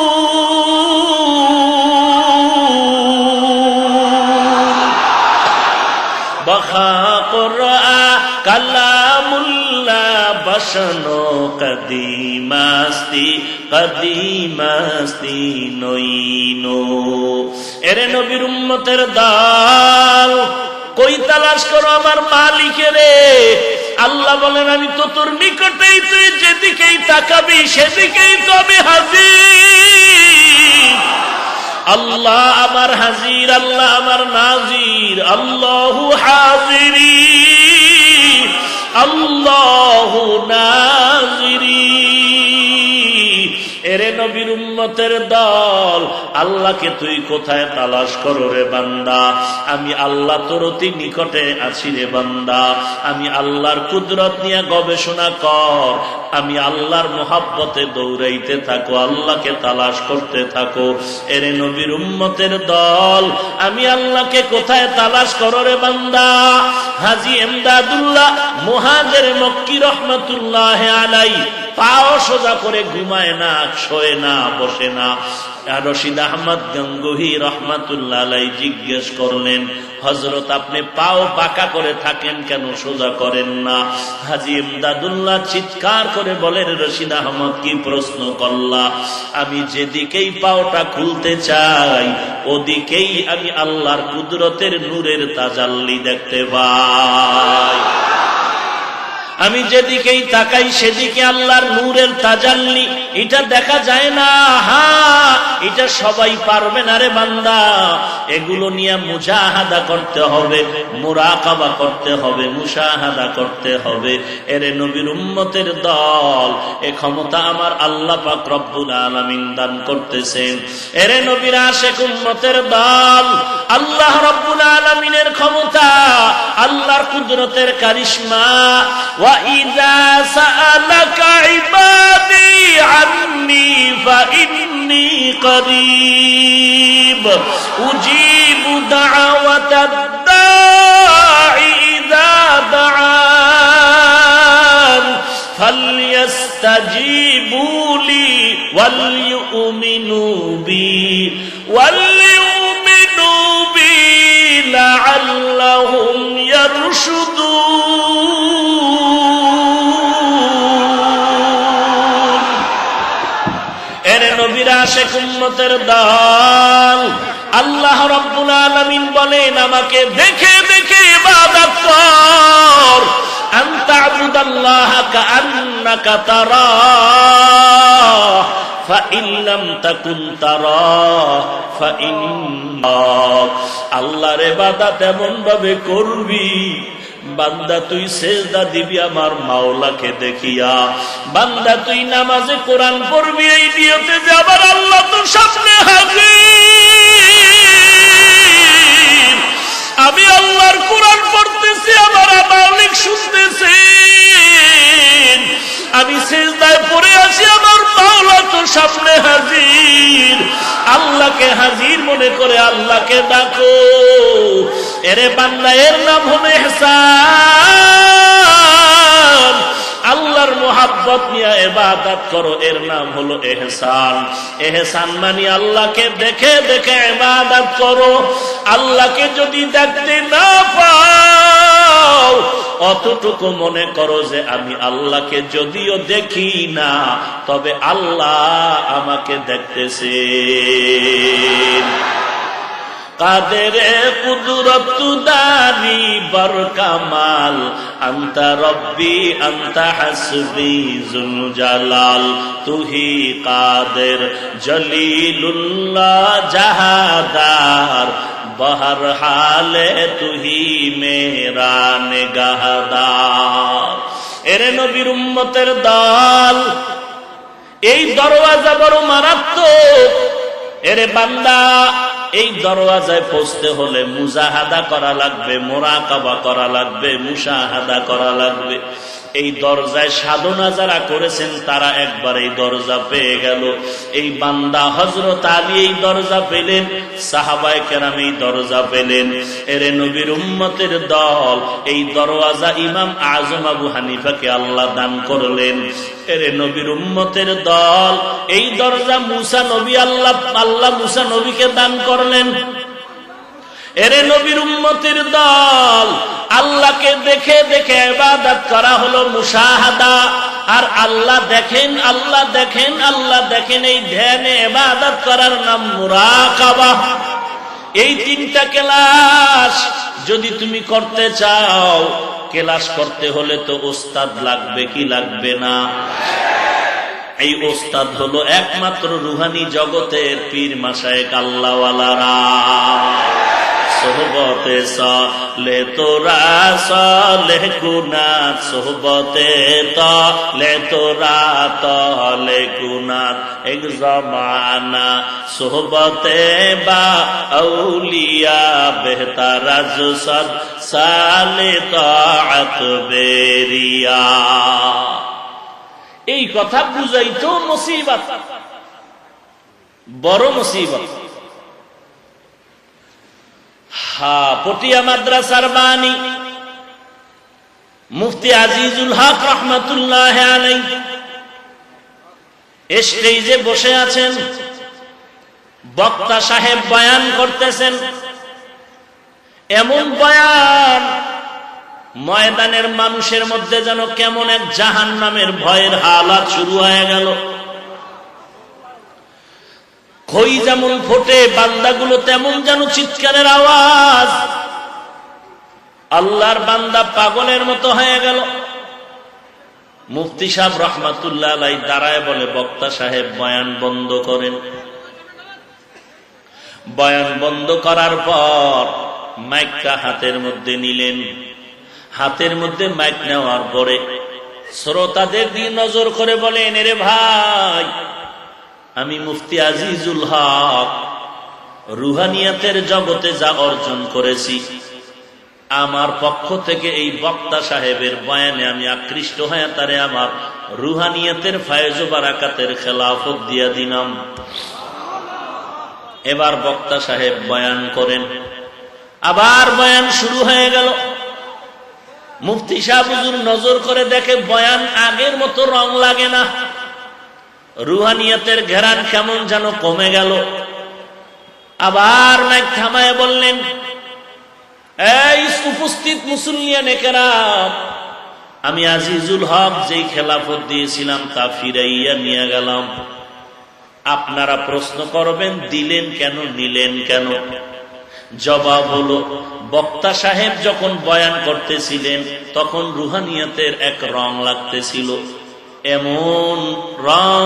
বখা কুরআন কালামুল্লাহ বসনো কদিমাস্তি নইনো। এরে নবীর উম্মতের দল, কই তালাশ করো আমার মালিকের। আল্লাহ বলেন, আমি তো তোর নিকটেই, তুই যেদিকেই তাকাবি সেদিকেই তো আমি হাজির। আল্লাহ আমার হাজির, আল্লাহ আমার নাজির। আল্লাহু হাজিরি, আল্লাহু নাজিরি। এরে নবীর উম্মতের দল, আল্লাহকে তুই কোথায় তালাশ করো রে বান্দা? আমি আল্লাহ তোর অতি নিকটে আছি রে বান্দা। আমি আল্লাহর কুদরত নিয়ে গবেষণা কর, আমি আল্লাহর মোহাব্বতে দৌড়াইতে থাকো, আল্লাহকে তালাশ করতে থাকো। এরে নবীর উম্মতের দল, আমি আল্লাহকে কোথায় তালাশ করো রে বান্দা? হাজী এমদাদুল্লাহ মুহাজির মক্কি রহমাতুল্লাহ আলাইহি পাও সোজা করে ঘুমায় না, শোয় না, বসে না। রশিদ আহমদ গঙ্গোহী রহমাতুল্লাহ আলাইহি জিজ্ঞেস করলেন, হযরত আপনি পাও বাঁকা করে থাকেন কেন, সোজা করেন না? হাজী ইমদাদুল্লাহ চিৎকার করে বলেন, রশিদ আহমদ কি প্রশ্ন করলা? আমি যেদিকেই পাওটা খুলতে চাই ওদিকেই আমি আল্লাহর কুদরতের নূরের তাজাল্লি দেখতে পাই। আমি যেদিকেই তাকাই সেদিকে আল্লাহর নূরের তাজাল্লি, এটা দেখা যায় না। হ্যাঁ, এটা সবাই পারবে না রে বান্দা। এগুলো নিয়ে মুজাহাদা করতে হবে, মুরাকাবা করতে হবে, মুশাহাদা করতে হবে। এরে নবীর উম্মতের দল, এ ক্ষমতা আমার আল্লাহ পাক রব্বুল আলামিন দান করতেছেন। এরে নবীর আশিক উম্মতের দল, আল্লাহ রব্বুল আলামিনের ক্ষমতা, আল্লাহর কুদরতের কারিশমা। وَإِذَا سَأَلَكَ عِبَادِي عَنِّي فَإِنِّي قَرِيبٌ أُجِيبُ دَعْوَةَ الدَّاعِ إِذَا دَعَانِ فَلْيَسْتَجِيبُوا لِي وَلْيُؤْمِنُوا بِي لَعَلَّهُمْ يَرْشُدُونَ। এরে নবীর আশিক উম্মতের দল, আল্লাহ রাব্বুল আলামিন বলেন, আমাকে দেখে দেখে ইবাদত কর। আনতা আবুদাল্লাহ কাআন্নাকা তারাহ ফাইন লাম তাকুন তারাহ ফাইন্নাহু। আল্লাহর ইবাদত এমন ভাবে করবি বান্দা তুই সেজদা দিবি আমার মাওলাকে দেখিয়া। বান্দা তুই নামাজে কোরআন পড়বি এই নিয়তে যে আমার আল্লাহ তোর সামনে হাজির। আমি আল্লাহর কোরআন পড়তেছি, আমার মালিক শুনতেছেন। আমি সেজদায় পড়ে আছি, আমার মাওলা তোর সামনে হাজির। আল্লাহকে হাজির মনে করে আল্লাহকে ডাকো। এরে বান্দা, এর নাম হলো ইহসান। আল্লাহর মুহাব্বত নিয়ে ইবাদত করো, এর নাম হলো ইহসান। ইহসান মানে আল্লাহকে দেখে দেখে ইবাদত করো। আল্লাহকে যদি দেখতে না পাও, অতটুকু মনে করো যে আমি আল্লাহকে যদিও দেখি না, তবে আল্লাহ আমাকে দেখতেছেন। কাদেরে কুদরত দানি বরকামাল, আনতা রব্বি আনতা হাসবি যুল জালাল। তুহি কাদের জলিলুল্লাহ জাহাদার, বহর হালে তুহি মেরা নিগাহদার। এরে নবীর উম্মতের দল, এই দরওয়াজা বড় মারাত্মক। এরে বান্দা, এই দরওয়াজায় পৌঁছতে হলে মুজাহাদা করা লাগবে, মুরাকাবা করা লাগবে, মুশাহাদা করা লাগবে। এই দরজায় সাধনা যারা করেছেন তারা একবার এই দরজা পেয়ে গেল। এই বান্দা হযরত আলী এই দরজা পেলেন, সাহাবায়ে কেরাম এই দরজা পেলেন। এরে নবীর উম্মতের দল, এই দরওয়াজা ইমাম আজম আবু হানিফাকে আল্লাহ দান করলেন। এরে নবীর উম্মতের দল, এই দরজা মুসা নবী আল্লাহ মুসা নবীকে দান করলেন। এরে নবীর উম্মতের দল, আল্লাহকে দেখে দেখে ইবাদত করা হলো মুশাহাদা। আর আল্লাহ দেখেন, আল্লাহ দেখেন, আল্লাহ দেখেন, এই ধ্যানে ইবাদত করার নাম মুরাকাবা। এই তিনটা ক্লাস যদি তুমি করতে চাও, ক্লাস করতে হলে তো ওস্তাদ লাগবে কি লাগবে না? এই ওস্তাদ হলো একমাত্র রুহানি জগতের পীর মাশায়েখ আল্লাহওয়ালারা। সোহবতে সালে তোরা সালেহ গুনাত, সোহবতে তালে তোরা তালে গুনাত। এক জামানা সোহবতে বা আউলিয়া বেহতার আজ সদ সালে তাআত বেরিয়া। এই কথা বুঝাইতো মুসিবত, বড় মুসিবত। পটিয়া মাদ্রাসার বাণী মুফতি আজিজুল হক রহমাতুল্লাহ আলাইহি স্টেজে বসে আছেন, বক্তা সাহেব বয়ান করতেছেন। এমন বয়ান, ময়দানের মানুষের মধ্যে যেন কেমন এক জাহান্নামের ভয়ের হালাত শুরু হয়ে গেল। খই যেমন ফোটে, বান্দাগুলো তেমন যেন চিৎকারের আওয়াজ। আল্লাহর বান্দা পাগলের মতো হয়ে গেল। মুফতি সাহেব রহমাতুল্লাহ আলাইহি দাঁড়ায় বলে, বক্তা সাহেব বয়ান বন্ধ করেন। বয়ান বন্ধ করার পর মাইকটা হাতের মধ্যে নিলেন। হাতের মধ্যে মাইক নেওয়ার পরে শ্রোতাদের দিকে নজর করে বলেন, এরে ভাই, আমি মুফতি আজিজুল হক রুহানিয়াতের জগতে যা অর্জন করেছি, আমার পক্ষ থেকে এই বক্তা সাহেবের বয়ানে আমি আকৃষ্ট হয়ে তারে আমার রুহানিয়াতের ফায়েজ ও বারাকাতের খেলাফত দিয়া দিলাম। এবার বক্তা সাহেব বয়ান করেন। আবার বয়ান শুরু হয়ে গেল। মুফতি সাহেব হুজুর নজর করে দেখে বয়ান আগের মতো রং লাগে না, রুহানিয়াতের ঘেরান কেমন যেন কমে গেল। আবার মাইক থামায় বললেন, এই উপস্থিত মুসল্লিয়ানে কেরাম, আমি আজিজুল হক যেই খেলাফত দিয়েছিলাম তা ফিরাইয়া নিয়ে গেলাম। আপনারা প্রশ্ন করবেন, দিলেন কেন, নিলেন কেন? জবাব হলো, বক্তা সাহেব যখন বয়ান করতেছিলেন তখন রুহানিয়াতের এক রং লাগতেছিল, এমন রং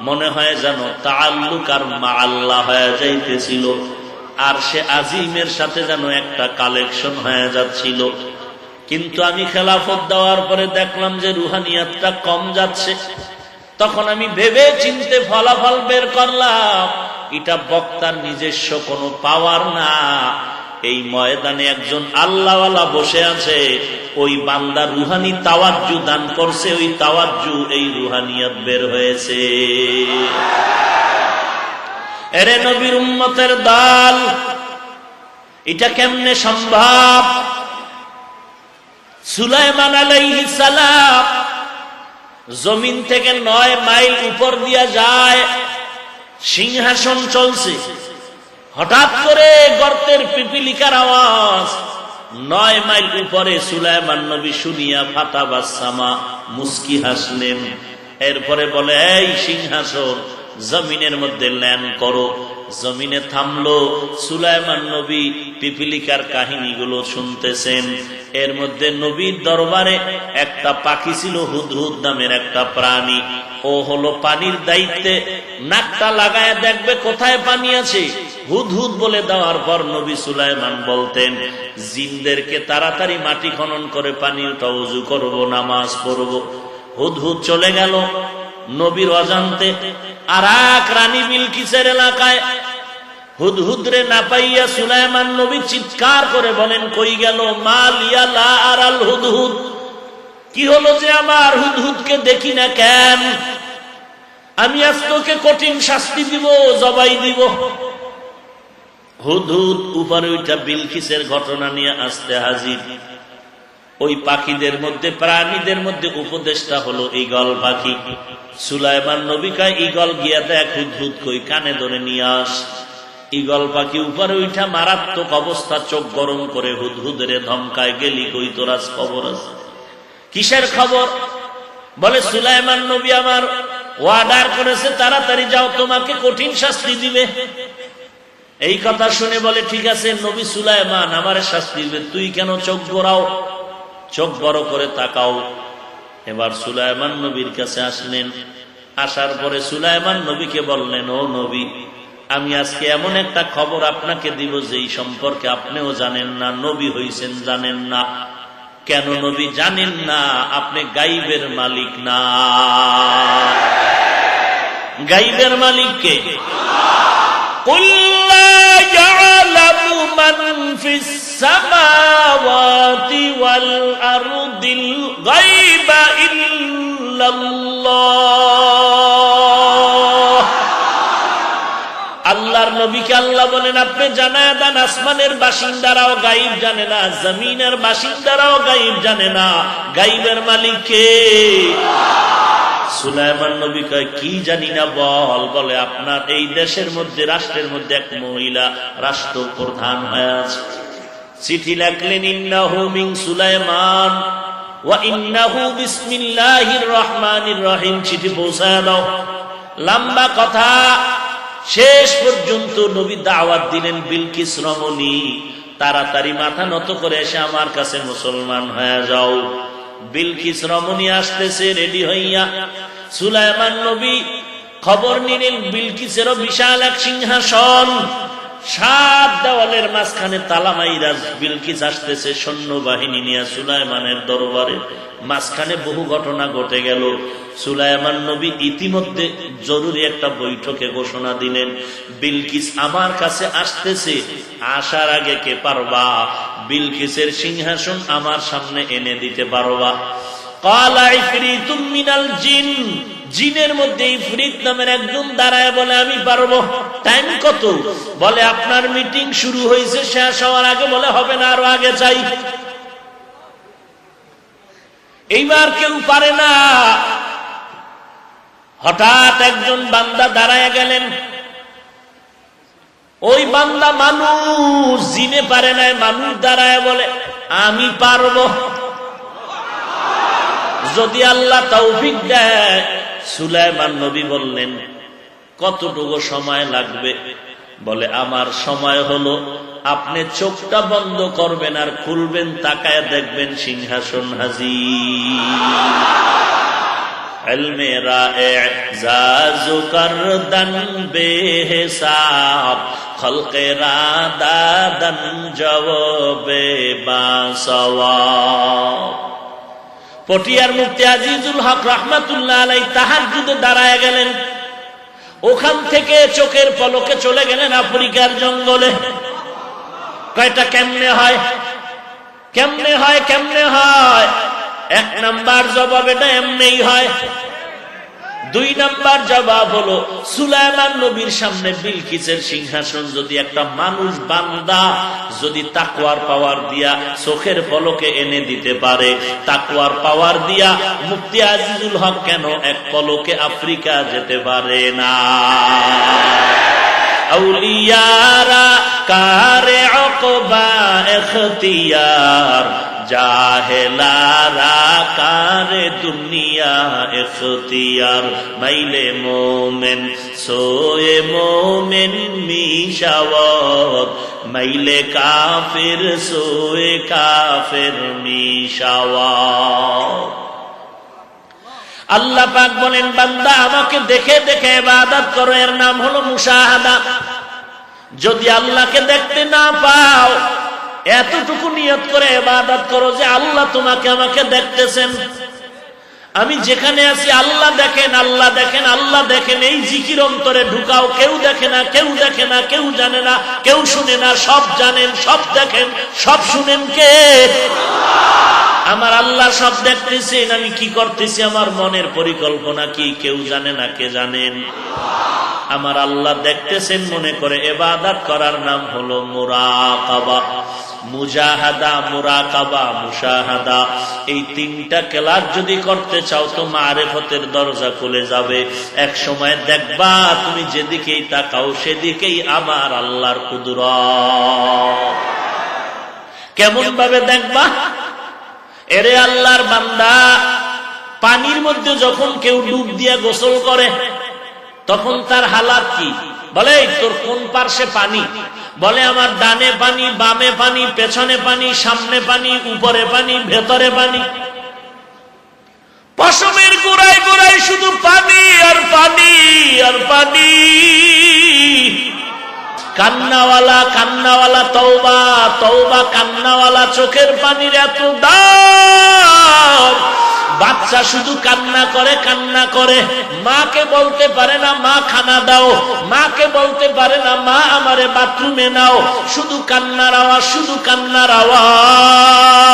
মনে হয় যেন তাআল্লুক আর মাআল্লাহ হয়ে যাইতেছিল, আর সে আজিমের সাথে যেন একটা কালেকশন হয়ে যাচ্ছিল। কিন্তু আমি খেলাফত দেওয়ার পরে দেখলাম যে রুহানিয়াতটা কম যাচ্ছে। তখন আমি ভেবে চিন্তে ফলাফল বের করলাম, এটা বক্তার নিজস্ব কোনো পাওয়ার না, এই ময়দানে একজন আল্লাহওয়ালা বসে আছে, ওই বান্দা রুহানি তাওয়াজ্জু দান করছে, ওই তাওয়াজ্জু এই রুহানিয়াত বের হয়েছে। এরে নবীর উম্মতের দল, এটা কেমনে সম্ভব? সুলাইমান আলাইহিস সালাম জমিন থেকে 9 মাইল উপর দিয়া যায়, সিংহাসন চলছে। হঠাৎ করে গর্তের পিপিলিকার আওয়াজ 9 মাইল উপরে সুলাইমান নবী শুনিয়া ফাতাবাসসামা, মুস্কি হাসলেন। এরপরে বলে, এই সিংহাসন জমিনের মধ্যে ল্যান্ড করো। জমিনে থামলো। সুলাইমান নবী পিপিলিকার কাহিনীগুলো শুনতেছেন। এর মধ্যে নবীর দরবারে একটা পাখি ছিল, হুদহুদ নামের একটা প্রাণী। ও হলো পানির দায়িত্বে, নাকটা লাগায় দেখবে কোথায় পানি আছে। হুদহুদ বলে দেওয়ার পর নবী সুলাইমান বলতেন, জিনদেরকে তাড়াতাড়ি মাটি খনন করে পানি উঠা, ওযু করবো, নামাজ পড়বো। হুদহুদ চলে গেল নবীর অজান্তে। আর এক রানী বিলকিসের এলাকায় হুদহুদরে না পাইয়া সুলাইমান নবী চিৎকার করে বলেন, কই গেল? মা লিয়া লা আরাল হুদহুদ, কি হলো যে আমার হুদহুদকে দেখি না কেন? আমি আজ তোকে কঠিন শাস্তি দিব, জবাই দিব। হুদহুদ উপরে উঠা বিলকিসের ঘটনা নিয়ে আসতে হাজির। ওই পাখিদের মধ্যে, প্রাণীদের মধ্যে উপদেশটা হলো ঈগল পাখি। সুলাইমান নবী কয়, ঈগল গিয়া দেখ হুদহুদ কই, কানে ধরে নিয়ে আস। ঈগল পাখি উপরে উঠা মারাত্মক অবস্থা, চোখ গরম করে হুদহুদের ধমকায়, গেলি কই, তোর আজ খবর আছে? কিসের খবর? বলে, সুলাইমান নবী আমার ওয়ার্ডার করেছে, তাড়াতাড়ি যাও, তোমাকে কঠিন শাস্তি দিবে। এই কথা শুনে বলে, ঠিক আছে নবী সুলাইমান আমারে শাস্তি দিবে, তুই কেন চোখ ঘোরাও? চোখ বড় করে তাকাও। এবার সুলাইমান নবীর কাছে আসলেন। আসার পরে সুলাইমান নবীকে বললেন, ও নবী, আমি আজকে এমন একটা খবর আপনাকে দিব যেই সম্পর্কে আপনিও জানেন না, নবী হইছেন জানেন না। কেন নবী জানেন না? আপনি গাইবের মালিক না। গাইবের মালিক কে? কুল লা ইয়ালামু মান ফিস সামাওয়াতি ওয়াল আরদিল গায়বা ইল্লাল্লাহ। আল্লাহর নবীকে আল্লাহ বলেন, আপনি জানায় দেন, আসমানের বাসিন্দারাও গায়েব জানে না, জমিনের বাসিন্দারাও গায়েব জানে না। গায়েবের মালিক কে? সুলাইমান নবী কয় কি জানি না বল। বলে আপনার এই দেশের মধ্যে রাষ্ট্রের মধ্যে এক মহিলা রাষ্ট্রপ্রধান হয়ে আছে। চিঠি লেখলেন ইন্নাহু মিন সুলাইমান ওয়া ইন্নাহু বিসমিল্লাহির রহমানির রহিম। চিঠি পৌঁছায় দাও। লম্বা কথা, শেষ পর্যন্ত নবী দাওয়াত দিলেন বিলকিস রমণী তাড়াতাড়ি মাথা নত করে এসে আমার কাছে মুসলমান হয়ে যাও। বিলকিস রমণী আসতেছে রেডি হইয়া। সুলাইমান নবী খবর নিলেন বিলকিসেরও বিশাল এক সিংহাসন, 7 দেওয়ালের মাঝখানে তালা মাইরা বিলকিস আসতেছে সৈন্যবাহিনী নিয়ে সুলাইমানের দরবারে। মাঝখানে বহু ঘটনা ঘটে গেল। সুলাইমান নবী ইতিমধ্যে জরুরি একটা বৈঠকে ঘোষণা দিলেন, বিলকিস আমার কাছে আসতেছে, আসার আগে কে পারবা বিলকিসের সিংহাসন আমার সামনে এনে দিতে পারবা? ক্বালা ইফরিতুম মিনাল জিন, জিনের মধ্যে ইফরিত নামের একজন দাঁড়ায় বলে আমি পারবো। টাইম কত? বলে আপনার মিটিং শুরু হয়েছে, শেষ হওয়ার আগে বলে হবে না, আরো আগে চাই। এইবার কেউ পারে না। হঠাৎ একজন বান্দা দাঁড়ায় গেলেন। ওই বান্দা মানুষ, জিনে পারে না, মানুষ দাঁড়ায় বলে আমি পারবো যদি আল্লাহ তৌফিক দেয়। সুলাইমান নবী বললেন কতটুকু সময় লাগবে? বলে আমার সময় হলো আপনি চোখটা বন্ধ করবেন আর খুলবেন, তাকায় দেখবেন সিংহাসন হাজির। ইলমে রা'জাজু করদান বেহিসাব, খলকে রাদাদান জওয়াবে বাসওয়াব। পটিয়ার মুফতি আজিজুল হক রাহমাতুল্লাহ আলাইহি তাহাজ্জুদে দাঁড়ায় গেলেন। ওখান থেকে চোখের পলকে চলে গেলেন আফ্রিকার জঙ্গলে। কয়টা কেমনে হয়, কেমনে হয়, কেমনে হয়? 1 নাম্বার জবাব এটা এমনিই হয়। 2 নাম্বার জবাব হলো সুলাইমান নবীর সামনে বিলকিসের সিংহাসন যদি একটা মানুষ বান্দা যদি তাকওয়ার পাওয়ার দিয়া চোখের পলকে এনে দিতে পারে, তাকওয়ার পাওয়ার দিয়া মুফতি আজিজুল হক কেন এক পলকে আফ্রিকা যেতে পারে না? আউলিয়ারা কারে উকবা ইখতিয়ার, জাহেলারা কারে দুনিয়া ইখতিয়ার। মাইলে মোমেন সোয়ে মোমেন মিশাওয়াত, মাইলে কাফির সোয়ে কাফির মিশাওয়াত। আল্লাহ পাক বলেন বান্দা আমাকে দেখে দেখে ইবাদত করো, এর নাম হলো মুশাহাদা। যদি আল্লাহকে দেখতে না পাও, এতটুকু নিয়ত করে ইবাদত করো যে আল্লাহ তোমাকে আমাকে দেখতেছেন, আমি যেখানে আছি আল্লাহ দেখেন, আল্লাহ দেখেন, আল্লাহ দেখেন। এই জিকির অন্তরে ঢুকাও। কেউ দেখে না, কেউ দেখে না, কেউ জানে না, কেউ শুনে না, সব জানেন, সব দেখেন, সব শুনেন কে? আমার আল্লাহ সব দেখতেছেন, আমি কি করতেছি, আমার মনের পরিকল্পনা কি কেউ জানে না, কে জানেন? আমার আল্লাহ দেখতেছেন মনে করে ইবাদত করার নাম হলো মুরাকাবা। মুজাহাদা, মুরাকাবা, মুশাহাদা, এই 3টা ক্লাস যদি করতে চাও তো মারিফতের দরজা খুলে যাবে। এক সময় দেখবা তুমি যেদিকেই তাকাও সেদিকেই আমার আল্লাহর কুদরত। কেমন ভাবে দেখবা? এরে আল্লাহর বান্দা, পানির মধ্যে যখন কেউ ডুব দিয়ে গোসল করে তখন তার হালাত কি? বলে তোর কোন পার্শ্বে পানি? বলে আমার ডানে পানি, বামে পানি, পেছনে পানি, সামনে পানি, উপরে পানি, ভেতরে পানি। পশমের গোড়ায় গোড়ায় শুধু পানি আর পানি আর পানি। কান্নাওয়ালা, কান্নাওয়ালা, তওবা তওবা, কান্নাওয়ালা চোখের পানির এত দাম। বাচ্চা শুধু কান্না করে, কান্না করে, মাকে বলতে পারে না মা খানা দাও, মাকে বলতে পারে না মা আমারে বাথরুমে নাও। শুধু কান্নার আওয়াজ, শুধু কান্নার আওয়াজ,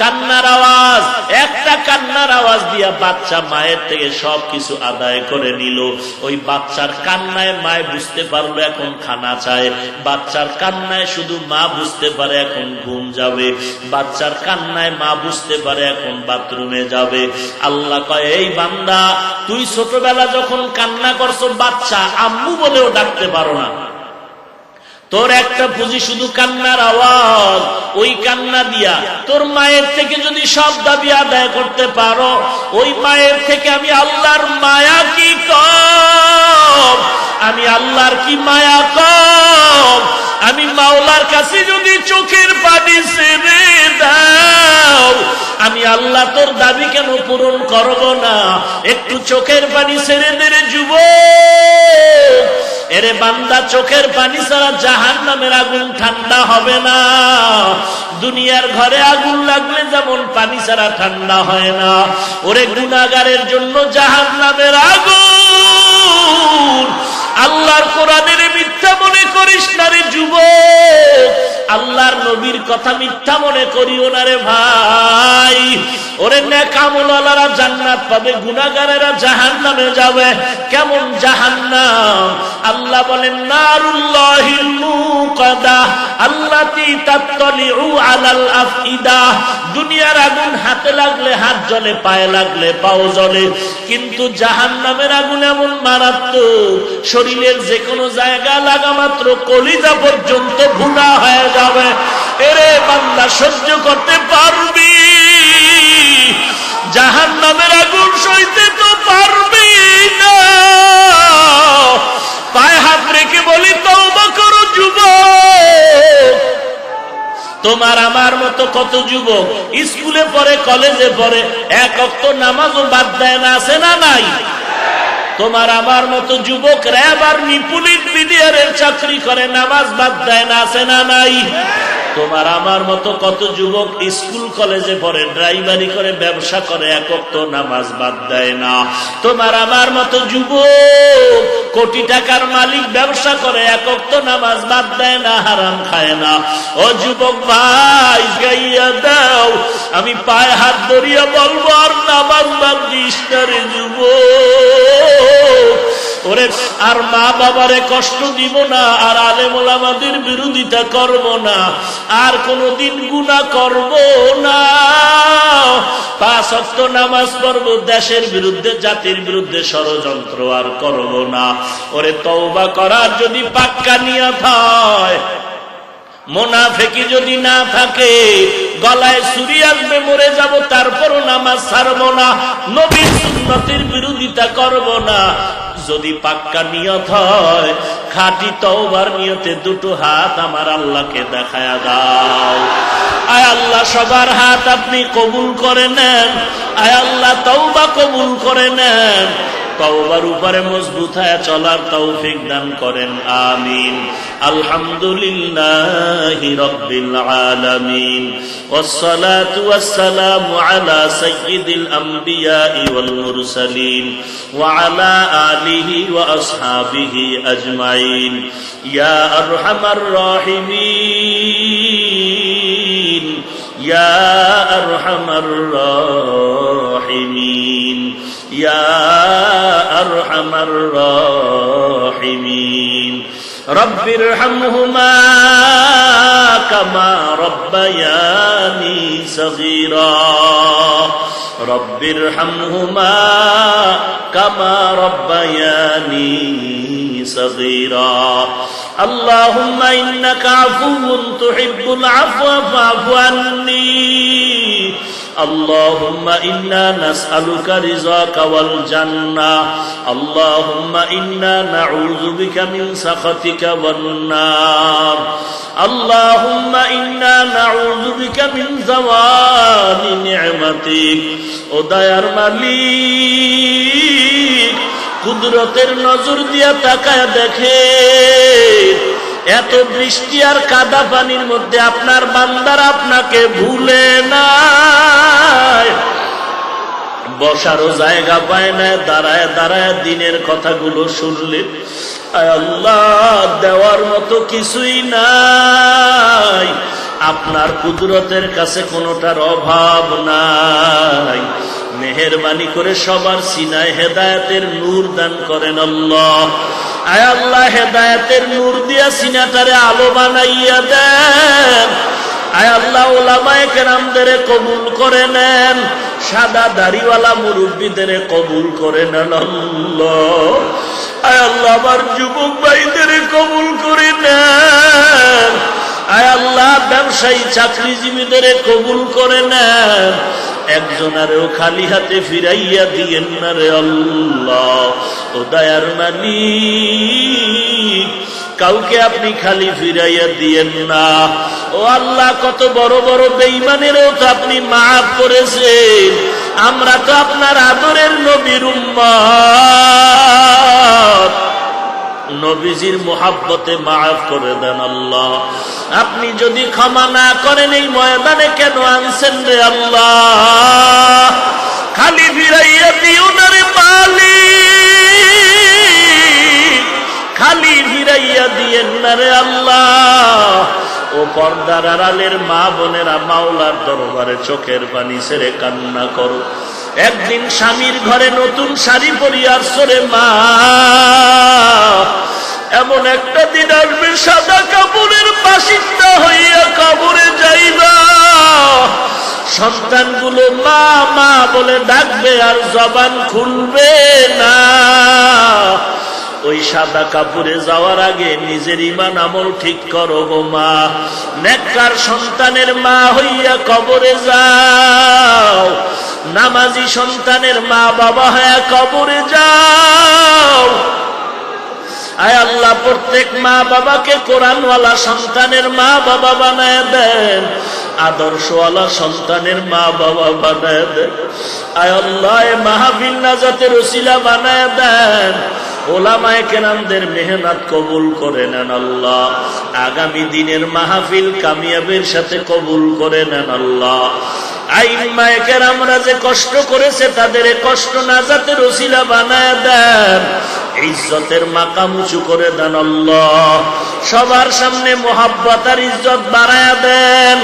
কান্নার আওয়াজ। একটা কান্নার আওয়াজ দিয়া বাচ্চা মায়ের থেকে সবকিছু আদায় করে নিল। ওই বাচ্চার কান্নায় মায় বুঝতে পারলো এখন খানা চায়। বাচ্চার কান্নায় শুধু মা বুঝতে পারে এখন ঘুম যাবে। বাচ্চার কান্নায় মা বুঝতে পারে এখন বাথরুমে যাবে। আল্লাহ কয়, এই বান্দা, তুই ছোটবেলা যখন কান্না করছো, বাচ্চা আম্মু বলেও ডাকতে পারো না, তোর একটা পুঁজি শুধু কান্নার আওয়াজ, ওই কান্না দিয়া তোর মায়ের থেকে যদি সব দাবি আদায় করতে পারো, ওই মায়ের থেকে আমি আল্লাহর মায়া কি কম, আমি আল্লাহর কি মায়া কম, আমি মাওলার কাছে যদি চোখের পানি ছেড়ে দাও, আমি আল্লাহ তোর দাবি কেন পূরণ করব না? একটু চোখের পানি ছেড়ে দে রে যুবক। এরে বান্দা, চোখের পানি ছাড়া জাহান্নামের আগুন ঠান্ডা হবে না। দুনিয়ার ঘরে আগুন লাগলে যেমন পানি ছাড়া ঠান্ডা হয় না, ওরে গুনাহগারের জন্য জাহান্নামের আগুন। আল্লাহর কোরআনের মিথ্যা মনে করিস না রে যুবক, আল্লাহর নবীর কথা মিথ্যা মনে করিও না রে ভাই। ওরে নেক আমলওয়ালারা জান্নাত পাবে, গুনাহগারেরা জাহান্নামে যাবে। কেমন জাহান্নাম? আল্লাহ বলেন, নারুল্লাহিল মুকাদা আল্লাতী তাত্তালিউ আলাল আফইদা। দুনিয়ার আগুন হাতে লাগলে হাত জ্বলে, পায়ে লাগলে পাও জ্বলে, কিন্তু জাহান্নামের আগুন এমন মারাত্মক, শরীরের যে কোনো জায়গা লাগা মাত্র কলিজা পর্যন্ত ভুনা হয়ে যাবে। এরে বান্দা, সহ্য করতে পারবি? জাহান্নামের আগুন সইতে তো পারবি না। পায়ে হাত রেখে বলি, তওবা করো যুবক। তোমার আমার মতো কত যুবক স্কুলে পড়ে, কলেজে পড়ে, এক ওয়াক্ত নামাজও বাদ দেয় না, আছে না নাই? তোমার আমার মতো যুবক র‍্যাব আর্মি পুলিশ বিডিআরের চাকরি করে, নামাজ বাদ দেয় না, আছে না নাই? তোমার আমার মতো কত যুবক স্কুল কলেজে পড়ে, ড্রাইভারি করে, ব্যবসা করে, এক ওয়াক্ত নামাজ বাদ দেয় না। তোমার আমার মতো যুবক কোটি টাকার মালিক, ব্যবসা করে, এক ওয়াক্ত নামাজ বাদ দেয় না, হারাম খায় না। ও যুবক ভাই, গাইয়া দাও, আমি পায়ে হাত ধরিয়া বলবো, আর নামাজ বাদ দিস না রে যুবক। ওরে আর মা বাবারে কষ্ট দিব না, আর আলেম ওলামাদের বিরোধিতা করব না, আর কোনদিন গুনাহ করব না। 5 ওয়াক্ত নামাজ পড়ব, দেশের বিরুদ্ধে, জাতির বিরুদ্ধে ষড়যন্ত্র আর করব না। ওরে তওবা করার যদি পাক্কা নিয়ত হয়, মুনাফিকি যদি না থাকে, গলায় ছুরি আসবে, মরে যাব, তারপরও নামাজ ছাড়ব না, নবীর সুন্নতের বিরোধিতা করব না। যদি পাক্কা নিয়ত হয়, খাঁটি তওবার নিয়তে দুটো হাত আমার আল্লাহকে দেখায়া দাও। আয় আল্লাহ, সবার হাত আপনি কবুল করে নেন। আয় আল্লাহ, তওবা কবুল করে নেন। তওবার উপরে মজবুত হয়ে চলার তৌফিক দান করেন, আমিন। আলহামদুলিল্লাহি রাব্বিল আলামিন, ওয়াসসালাতু ওয়াসসালামু আলা সাইয়্যিদিল আমবিয়াই ওয়াল মুরসালিন ওয়া আলা আলিহি ওয়া আসহাবিহি আজমাইন। ইয়া আরহামার রাহিমিন, ইয়া আরহামার রাহিমিন, ইয়া আরহামার রাহিমিন। রব্বিরহামহুমা কামা রব্বায়ানি সগীরা, রব্বিরহামহুমা কামা রব্বায়ানি সগীরা। আল্লাহুম্মা ইন্নাকা আফুউন তুহিব্বুল আফওয়া ফা'ফু আন্নী। اللهم إنا نسألك رضاك والجنة، اللهم إنا نعوذ بك من سخطك والنار، اللهم إنا نعوذ بك من زوال نعمتك। ও দয়ার মালিক, কুদরতের নজর দিয়া তাকায় দেখে, এত বৃষ্টি আর কাদা পানির মধ্যে আপনার বান্দারা আপনাকে ভুলে নাই, বসারও জায়গা পায় না, দাঁড়ায় দাঁড়ায় দিনের কথাগুলো শুনলে, আয় আল্লাহ, দেওয়ার মতো কিছুই নাই। আপনার কুদরতের কাছে কোনোটার অভাব নাই। মেহেরবানি করে সবার সিনায় হেদায়েতের নূর দান করেন আল্লাহ। আয় আল্লাহ, হেদায়েতের নূর দিয়া সিনাটারে আলো বানাইয়া দেন। আয় আল্লাহ উলামায়ে কেরামদের কবুল করে নেন, সাদা দাড়িওয়ালা মুরব্বীদের কবুল করে নেন আল্লাহ। আয় আল্লাহ আমার যুবক ভাইদের কবুল করে নেন। আয় আল্লাহ ব্যবসায়ী চাকরিজীবীদের কবুল করে নেন। একজনারেও খালি হাতে ফিরাইয়া দিয়েন না রে আল্লাহ। ও দয়ার মালিক, কাউকে আপনি খালি ফিরাইয়া দিয়েন না। ও আল্লাহ, কত বড় বড় বেঈমানেরও তো আপনি মাফ করেছেন। আমরা তো আপনার আদরের নবীর উম্মত, নবীজির মোহাব্বতে মাফ করে দেন আল্লাহ। আপনি যদি ক্ষমা না করেন এই ময়দানে কেন আনছেন রে আল্লাহ? খালি ফিরাইয়া দিও না রে মালিক, খালি ফিরাইয়া দিয়েন না রে আল্লাহ। ও পর্দার আড়ালের মা বোনেরা, মাওলার দরবারে চোখের পানি ছেড়ে কান্না করো। একদিন স্বামীর ঘরে নতুন শাড়ি পরিয়ে আসছো রে মা, এমন একটা দিন আসবে সাদা কাপড়ের বাসিন্দা হইয়া কবরে যাইবা। সন্তানগুলো মা মা বলে ডাকবে আর জবান খুলবে না। ওই সাদা কাপড়ে যাওয়ার আগে নিজের ঈমান আমল ঠিক করো গো মা। নেককার সন্তানের মা হইয়া কবরে যাও, নামাজি সন্তানের মা বাবা হইয়া কবরে যাও। আয় আল্লাহ, প্রত্যেক মা বাবাকে কোরআনওয়ালা সন্তানের মা বাবা বানায় দেন, আদর্শওয়ালা সন্তানের মা বাবা বানায় দেন। আয় আল্লাহ, মাহফিল নাজাতের ওসিলা বানায় দেন। ওলামায়ে কেরামদের মেহনত কবুল করে নেন আল্লাহ। আগামী দিনের মাহফিল কামিয়াবের সাথে কবুল করে নেন আল্লাহ। আইম্মায়ে কেরামরা যে কষ্ট করেছে তাদের কষ্ট নাজাতের ওসিলা বানায় দেন, ইজ্জতের মাকাম উঁচু করে দেন আল্লাহ। সবার সামনে মুহাব্বত আর ইজ্জত বাড়ায়া দেন।